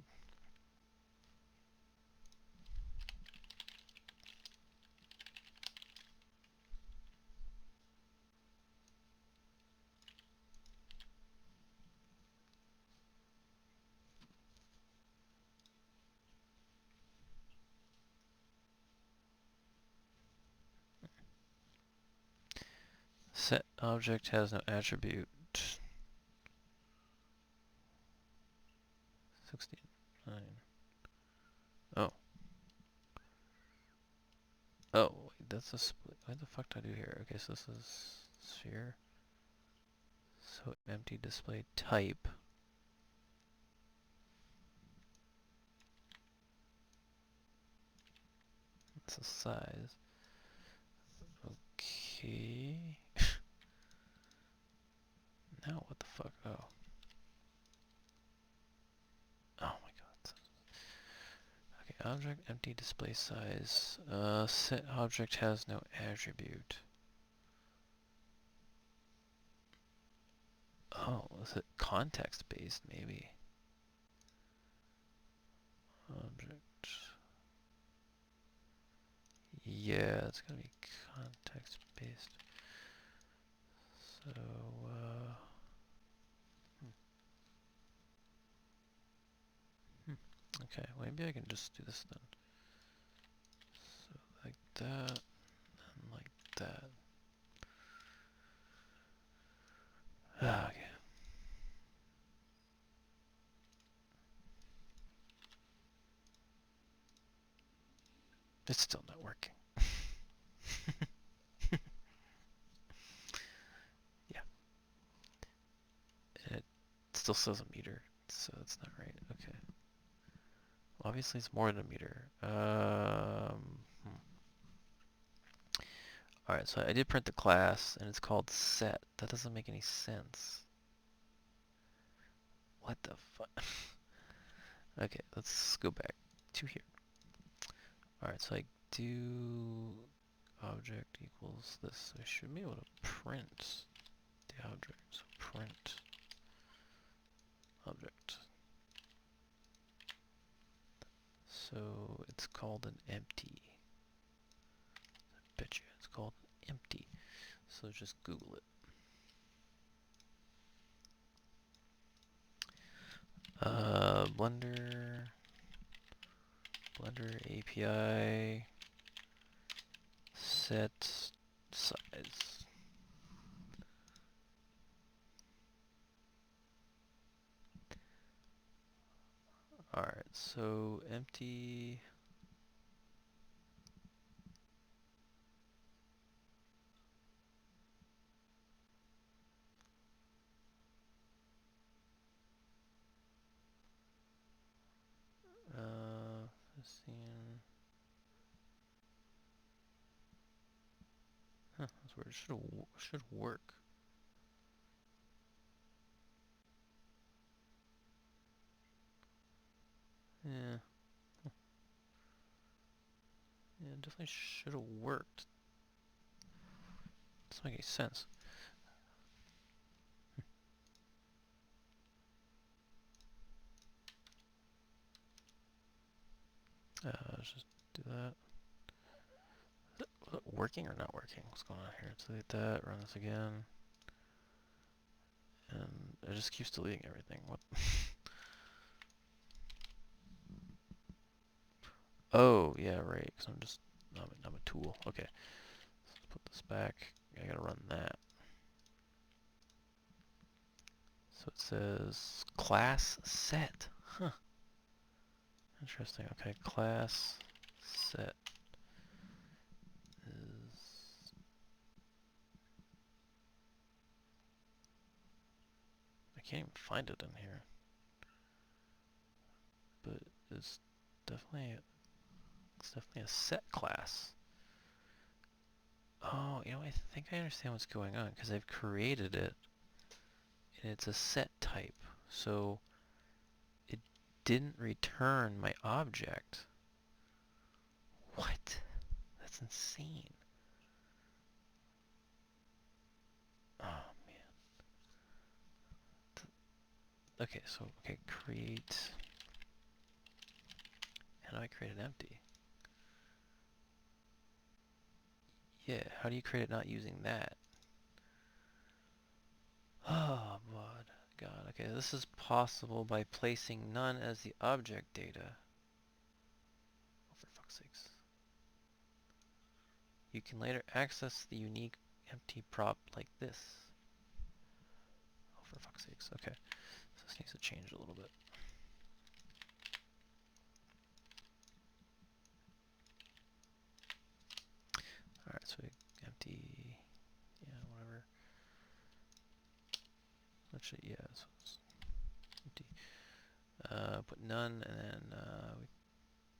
Set object has no attribute. 69. Oh. that's a split. What the fuck do I do here? Okay, so this is sphere. So empty display type. That's the size. Okay. Now what the fuck? Oh. Oh my god. Okay, object empty display size. Set object has no attribute. Oh, is it context based maybe? Object. Yeah, it's gonna be context based. So, okay, maybe I can just do this then. So like that, and like that. Okay. It's still not working. Yeah. It still says a meter, so it's not right. Okay. Well, obviously it's more than a meter. Alright, so I did print the class, and it's called set. That doesn't make any sense. What the fuck? Okay, let's go back to here. Alright, so I do object equals this. I should be able to print the object. So print object. So it's called an empty. I bet you it's called empty. So just Google it. Blender API set size. Alright, so empty. Scene. Huh, that's weird. Should work. Yeah. Yeah, it definitely should have worked. Doesn't make any sense. Let's just do that. Was it working or not working? What's going on here? Let's delete that, run this again. And it just keeps deleting everything. What? Oh, yeah, right, because I'm a tool. Okay, let's put this back. I gotta run that. So it says class set. Huh. Interesting. Okay, class set is... I can't even find it in here. But it's definitely a set class. Oh, you know, I think I understand what's going on because I've created it and it's a set type. So it didn't return my object. What? That's insane. Oh man. Okay, so create. How do I create an empty? Yeah, how do you create it not using that? Oh, God. Okay, this is possible by placing none as the object data. Oh, for fuck's sakes. You can later access the unique empty prop like this. Oh, for fuck's sakes. Okay, so this needs to change a little bit. actually, yeah, so it's empty. Put none, and then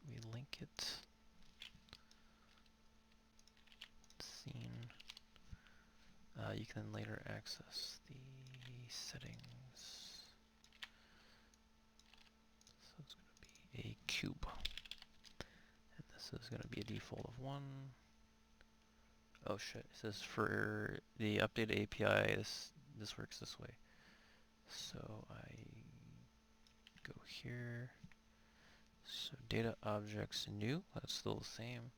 we link it. Scene. You can then later access the settings. So it's going to be a cube. And this is going to be a default of 1. Oh shit, it says for the updated API, this works this way. So I go here. So data objects new, that's still the same.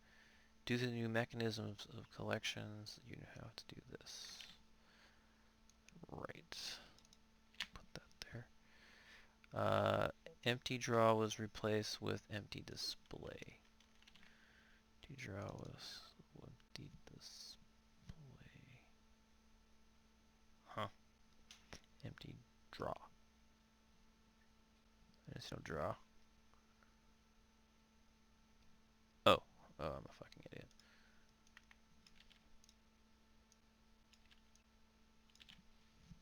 Due to the new mechanisms of collections, you have to do this. Right. Put that there. Empty draw was replaced with empty display. Empty draw was empty display. Huh. Empty draw. There's no draw. Oh. Oh, I'm a fucking idiot.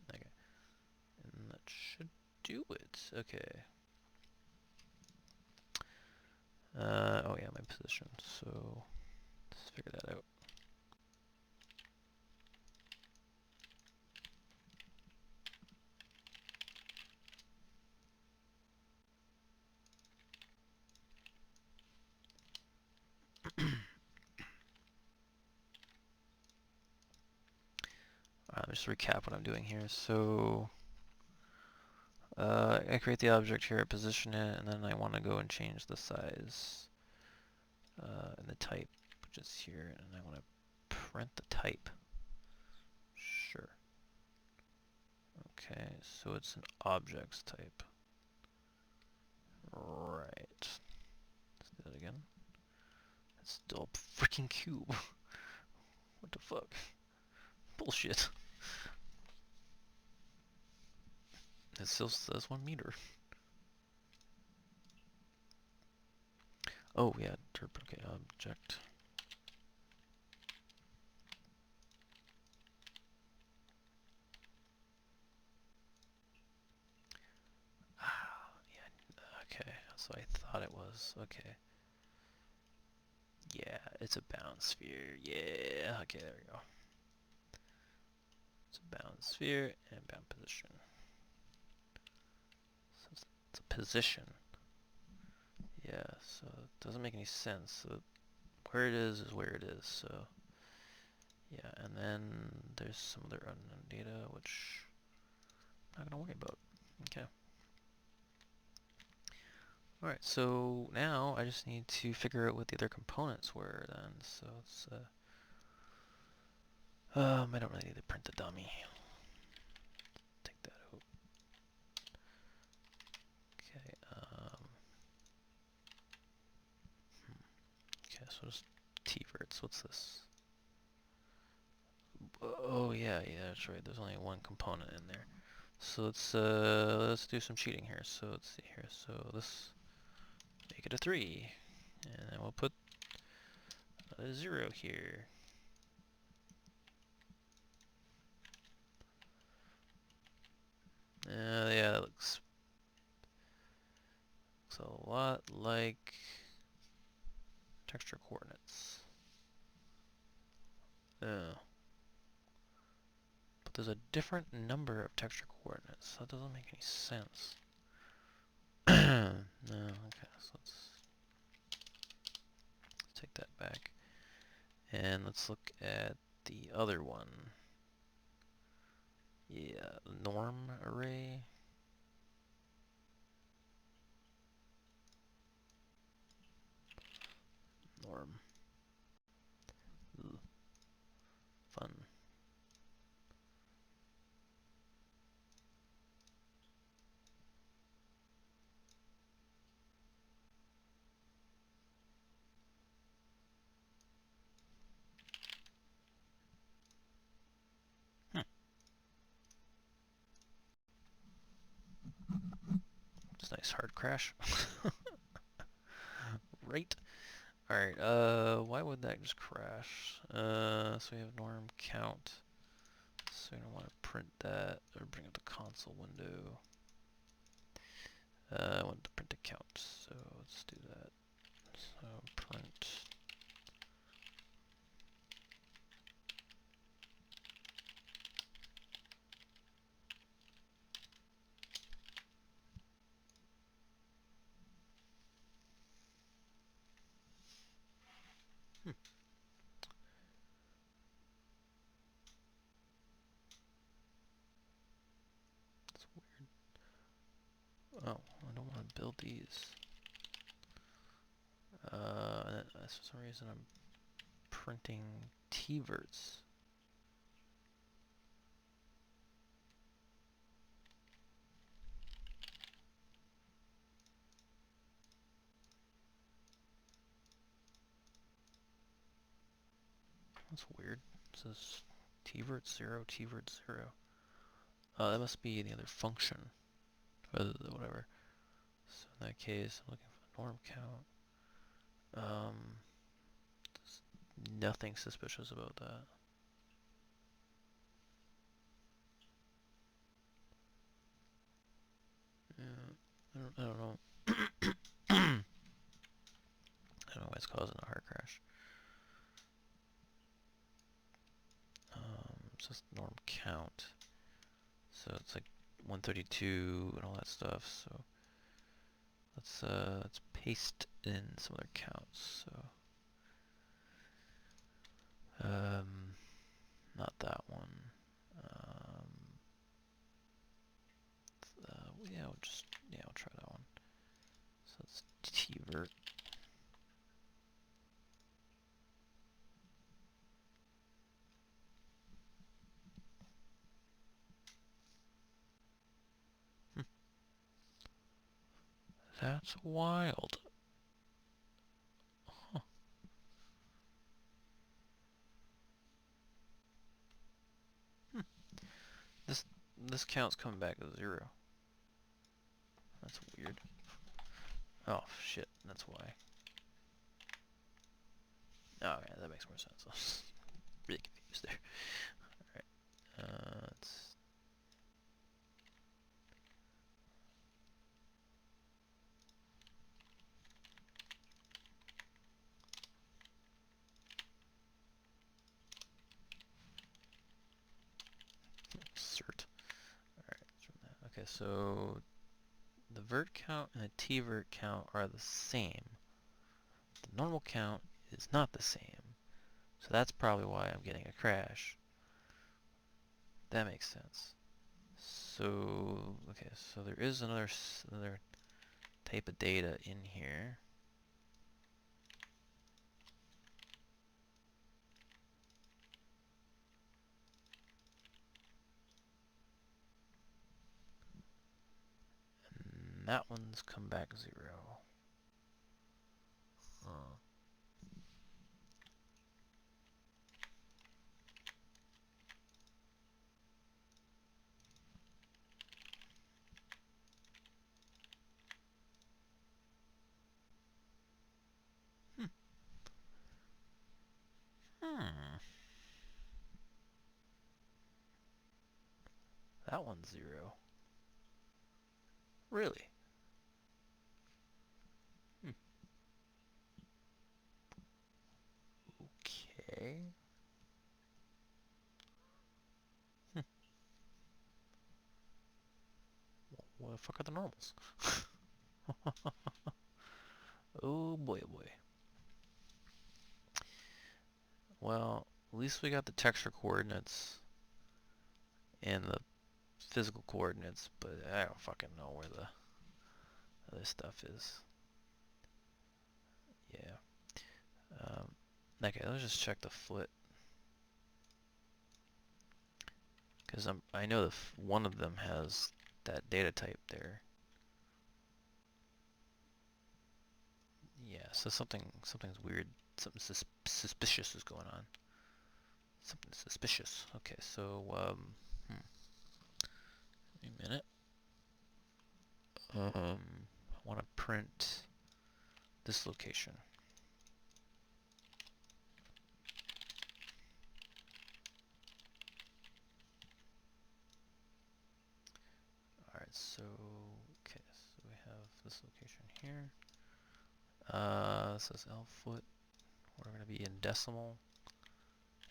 Okay. And that should do it. Okay. Oh yeah, my position. So let's figure that out. Let me just recap what I'm doing here. So I create the object here, position it, and then I want to go and change the size and the type, which is here, and I want to print the type. Sure. Okay, so it's an objects type. Right. Let's do that again. It's still a freaking cube. What the fuck? Bullshit. It still says 1 meter. Oh yeah, derp. Okay, object. Yeah. Okay, so I thought it was. Okay. Yeah, it's a bound sphere. Yeah. Okay, there we go. It's a bound sphere and bound position. So it's a position. Yeah, so it doesn't make any sense. So where it is where it is. So yeah, and then there's some other unknown data which I'm not gonna worry about. Okay. Alright, so now I just need to figure out what the other components were then. So it's I don't really need to print the dummy. Take that out. Okay, okay, so just T-verts. What's this? Oh yeah, that's right. There's only one component in there. So let's do some cheating here. So let's see here. So let's make it a 3, and then we'll put a 0 here. Yeah, that looks a lot like texture coordinates. But there's a different number of texture coordinates. That doesn't make any sense. No, okay, so let's take that back. And let's look at the other one. Yeah, norm array. Norm. Ooh, fun. It's a nice hard crash. Right. Alright, why would that just crash? So we have norm count. So I want to print that or bring up the console window. I want to print the count, so let's do that. So print. That's weird. Oh, I don't want to build these. For some reason I'm printing T-verts. That's weird. It says T-vert 0, T-vert 0. That must be the other function. Whatever. So in that case, I'm looking for the norm count. There's nothing suspicious about that. Yeah, I don't know. I don't know why it's causing a hard crash. It's just norm count. So it's like 132 and all that stuff. So let's paste in some other counts. So not that one. Yeah, we'll try that one. So it's tvert. That's wild. Huh. This count's coming back as 0. That's weird. Oh shit, that's why. Oh yeah, that makes more sense. I was really confused there. Alright. Let's insert. Alright, okay, so the vert count and the t-vert count are the same. The normal count is not the same. So that's probably why I'm getting a crash. That makes sense. So, okay, so there is another type of data in here. And that one's come back 0. Huh. Hmm. That one's 0. Really? Hmm. Okay. Hmm. What the fuck are the normals? Oh boy, oh boy. Well, at least we got the texture coordinates and the physical coordinates, but I don't fucking know where the other stuff is. Yeah. Okay, let's just check the flit. Because I know one of them has that data type there. Yeah, so something's weird. Something suspicious is going on. Something suspicious. Okay, so wait a minute. I want to print this location. here. This is L foot. We're going to be in decimal.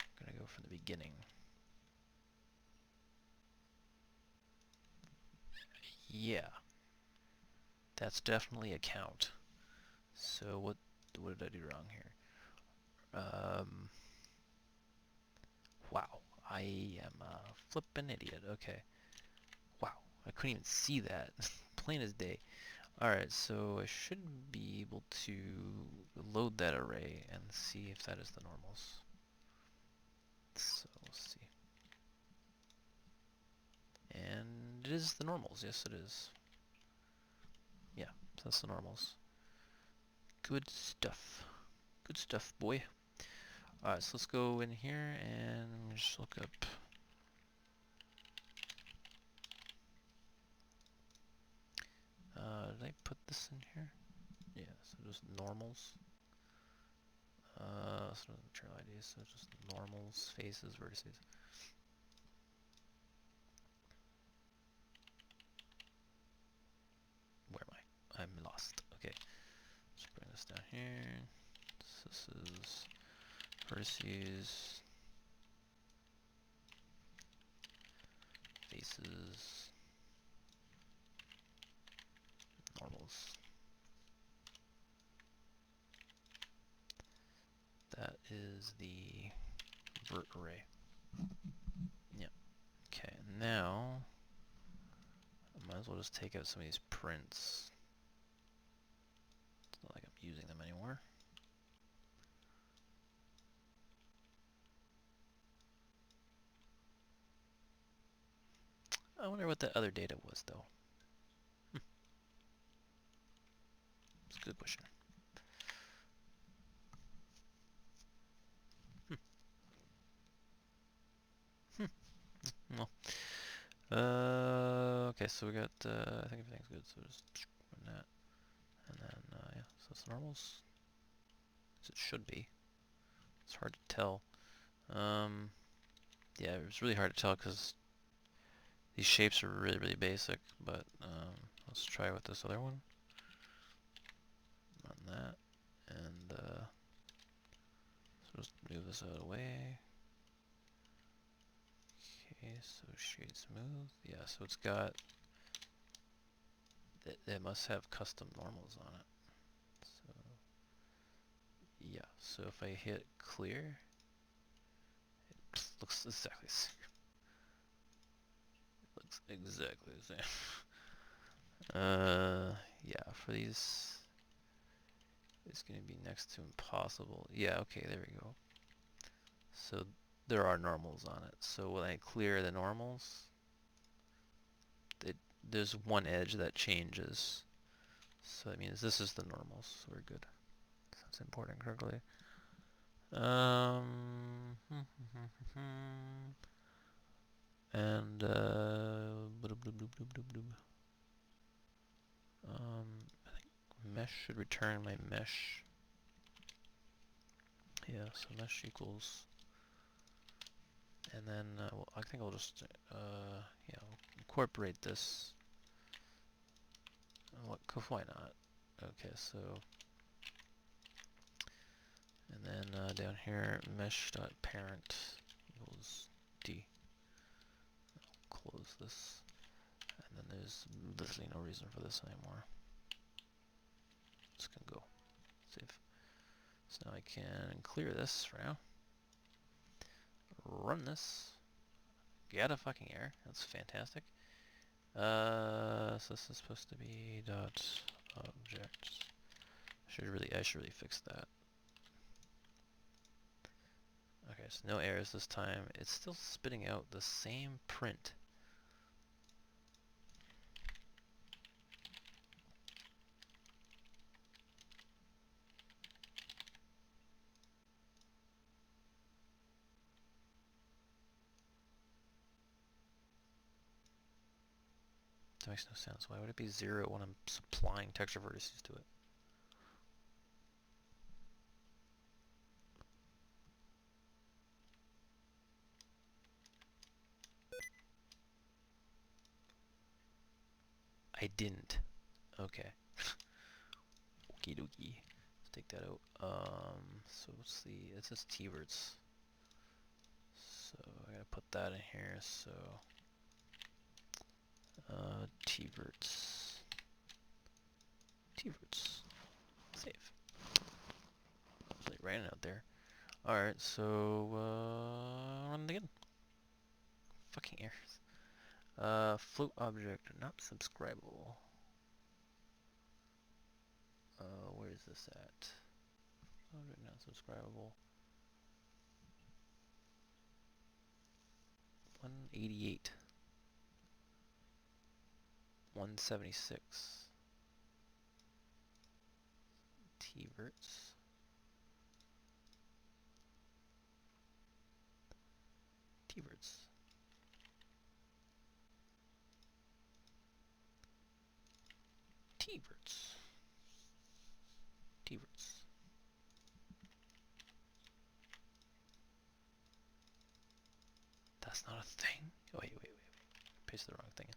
I'm going to go from the beginning. Yeah, that's definitely a count. So what did I do wrong here? Wow, I am a flippin' idiot. Okay. Wow, I couldn't even see that. Plain as day. Alright, so I should be able to load that array and see if that is the normals. So we'll see. And it is the normals, yes it is. Yeah, so that's the normals. Good stuff. Good stuff, boy. Alright, so let's go in here and just look up. Did I put this in here? Yeah, so just normals. So trail IDs, so just normals, faces, vertices. Where am I? I'm lost. Okay, let's bring this down here. So this is vertices, faces, normals. That is the vert array. Yeah. Okay, now I might as well just take out some of these prints. It's not like I'm using them anymore. I wonder what the other data was, though. It's a good question. Well, okay, so we got, I think everything's good, so just run that. And then, yeah, so it's normals. As it should be. It's hard to tell. Yeah, it was really hard to tell because these shapes are really, really basic, but let's try with this other one. Run that, and so just move this out of the way. Okay, so shade smooth. Yeah, so it's got, it must have custom normals on it. So, yeah, so if I hit clear, it looks exactly the same. It looks exactly the same. Yeah, for these, it's going to be next to impossible. Yeah, okay, there we go. So there are normals on it. So when I clear the normals, there's one edge that changes. So that means this is the normals. So we're good. That's importing correctly. And I think mesh should return my mesh. Yeah, so mesh equals, and then well, I think I'll just yeah, I'll incorporate this. What? Why not? Okay, so and then down here mesh.parent equals d. I'll close this, and then there's literally no reason for this anymore. It's gonna go save. So now I can clear this for now. Run this. Get a fucking error. That's fantastic. So this is supposed to be dot object. I should really fix that. Okay, so no errors this time. It's still spitting out the same print. That makes no sense. Why would it be 0 when I'm supplying texture vertices to it? I didn't. Okay. Okie dokie. Let's take that out. So what's the, it says T-verts. So I gotta put that in here, so T-verts. T-verts. Save. It's like raining out there. Alright, so run it again. Fucking errors. Float object not subscribable. Where is this at? Object not subscribable. 188. 176. T-verts. T-verts. T-verts. T-verts. That's not a thing. Wait. Paste the wrong thing in.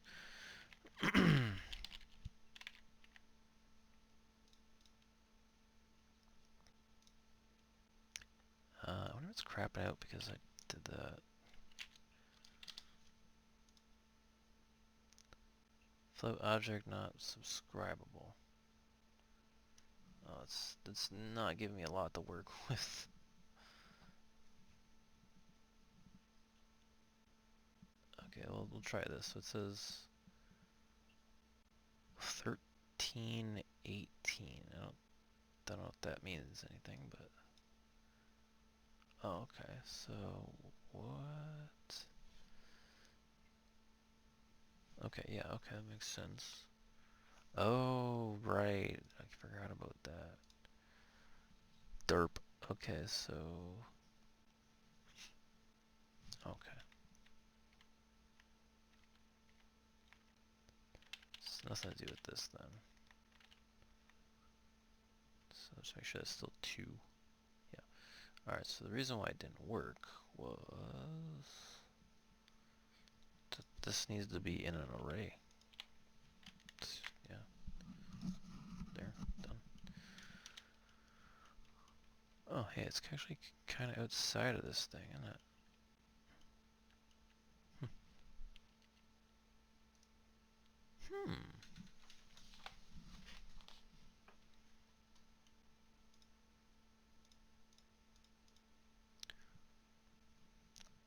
I wonder if it's crapping out because I did that. Float object not subscribable. Oh, it's not giving me a lot to work with. Okay, well, we'll try this. So it says 1318. Don't know if that means anything, but oh, okay. So what? Okay, yeah, okay, that makes sense. Oh, right. I forgot about that. Derp. Okay, so okay. It's nothing to do with this then. So let's make sure that's still 2. Yeah. Alright, so the reason why it didn't work was that this needs to be in an array. Yeah. There. Done. Oh, hey, it's actually kind of outside of this thing, isn't it? Hmm.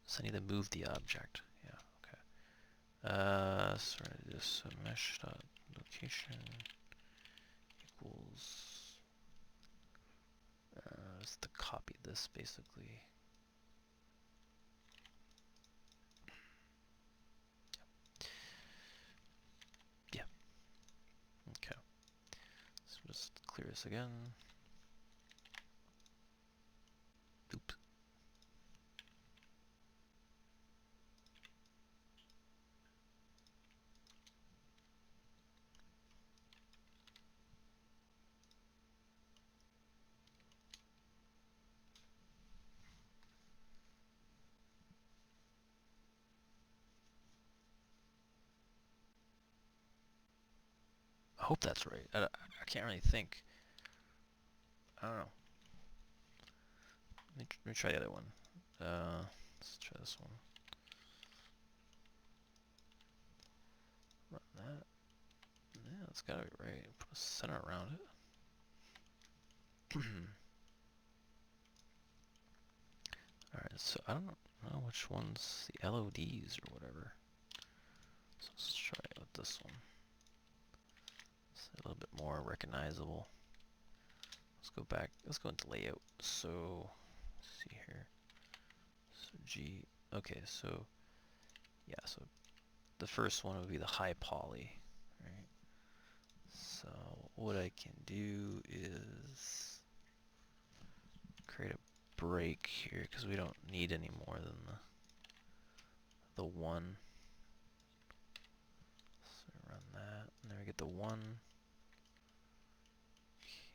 So I need to move the object. Yeah, okay. So I do this mesh dot location equals just to copy this basically. Yeah. Okay. So just clear this again. Oops. I hope that's right. I can't really think. I don't know. Let me try the other one. Let's try this one. Run that. Yeah, that's gotta be right. Put a center around it. Alright, so I don't know which one's the LODs or whatever. So let's try it with this one. It's a little bit more recognizable. Let's go back. Let's go into layout. So, let's see here. So G. Okay, so yeah. So the first one would be the high poly, right? So what I can do is create a break here because we don't need any more than the 1. So run that, and then we get the 1.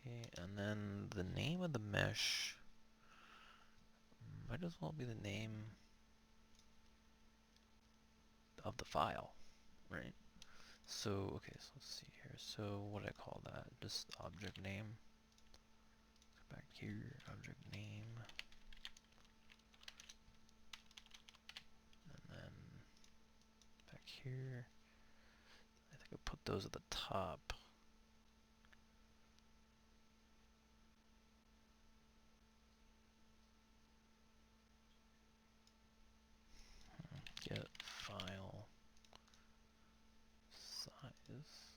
Okay, and then the name of the mesh might as well be the name of the file, right? So, okay, so let's see here. So what do I call that? Just object name. here, object name, and then back here. I think I put those at the top. Get file size.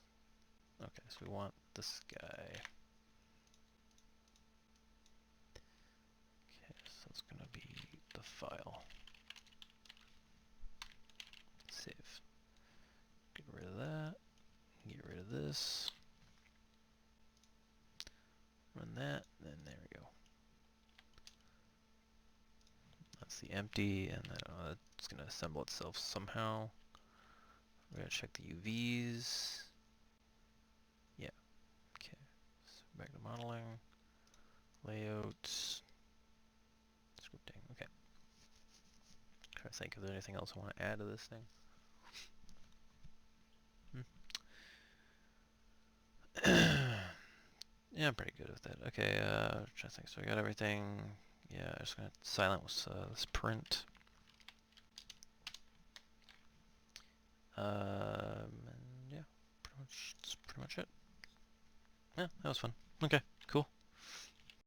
Okay, so we want this guy. Okay, so it's gonna be the file. Save. Get rid of that. Get rid of this. Run that, then there we go. That's the empty, and then it's gonna assemble itself somehow. We're gonna check the UVs. Yeah. Okay. So back to modeling, layouts, scripting. Okay. Try to think if there's anything else I want to add to this thing. Yeah, I'm pretty good with that. Okay, trying to think. So I got everything. Yeah, I'm just gonna silent with this print. And yeah, that's pretty much it. Yeah, that was fun. Okay, cool.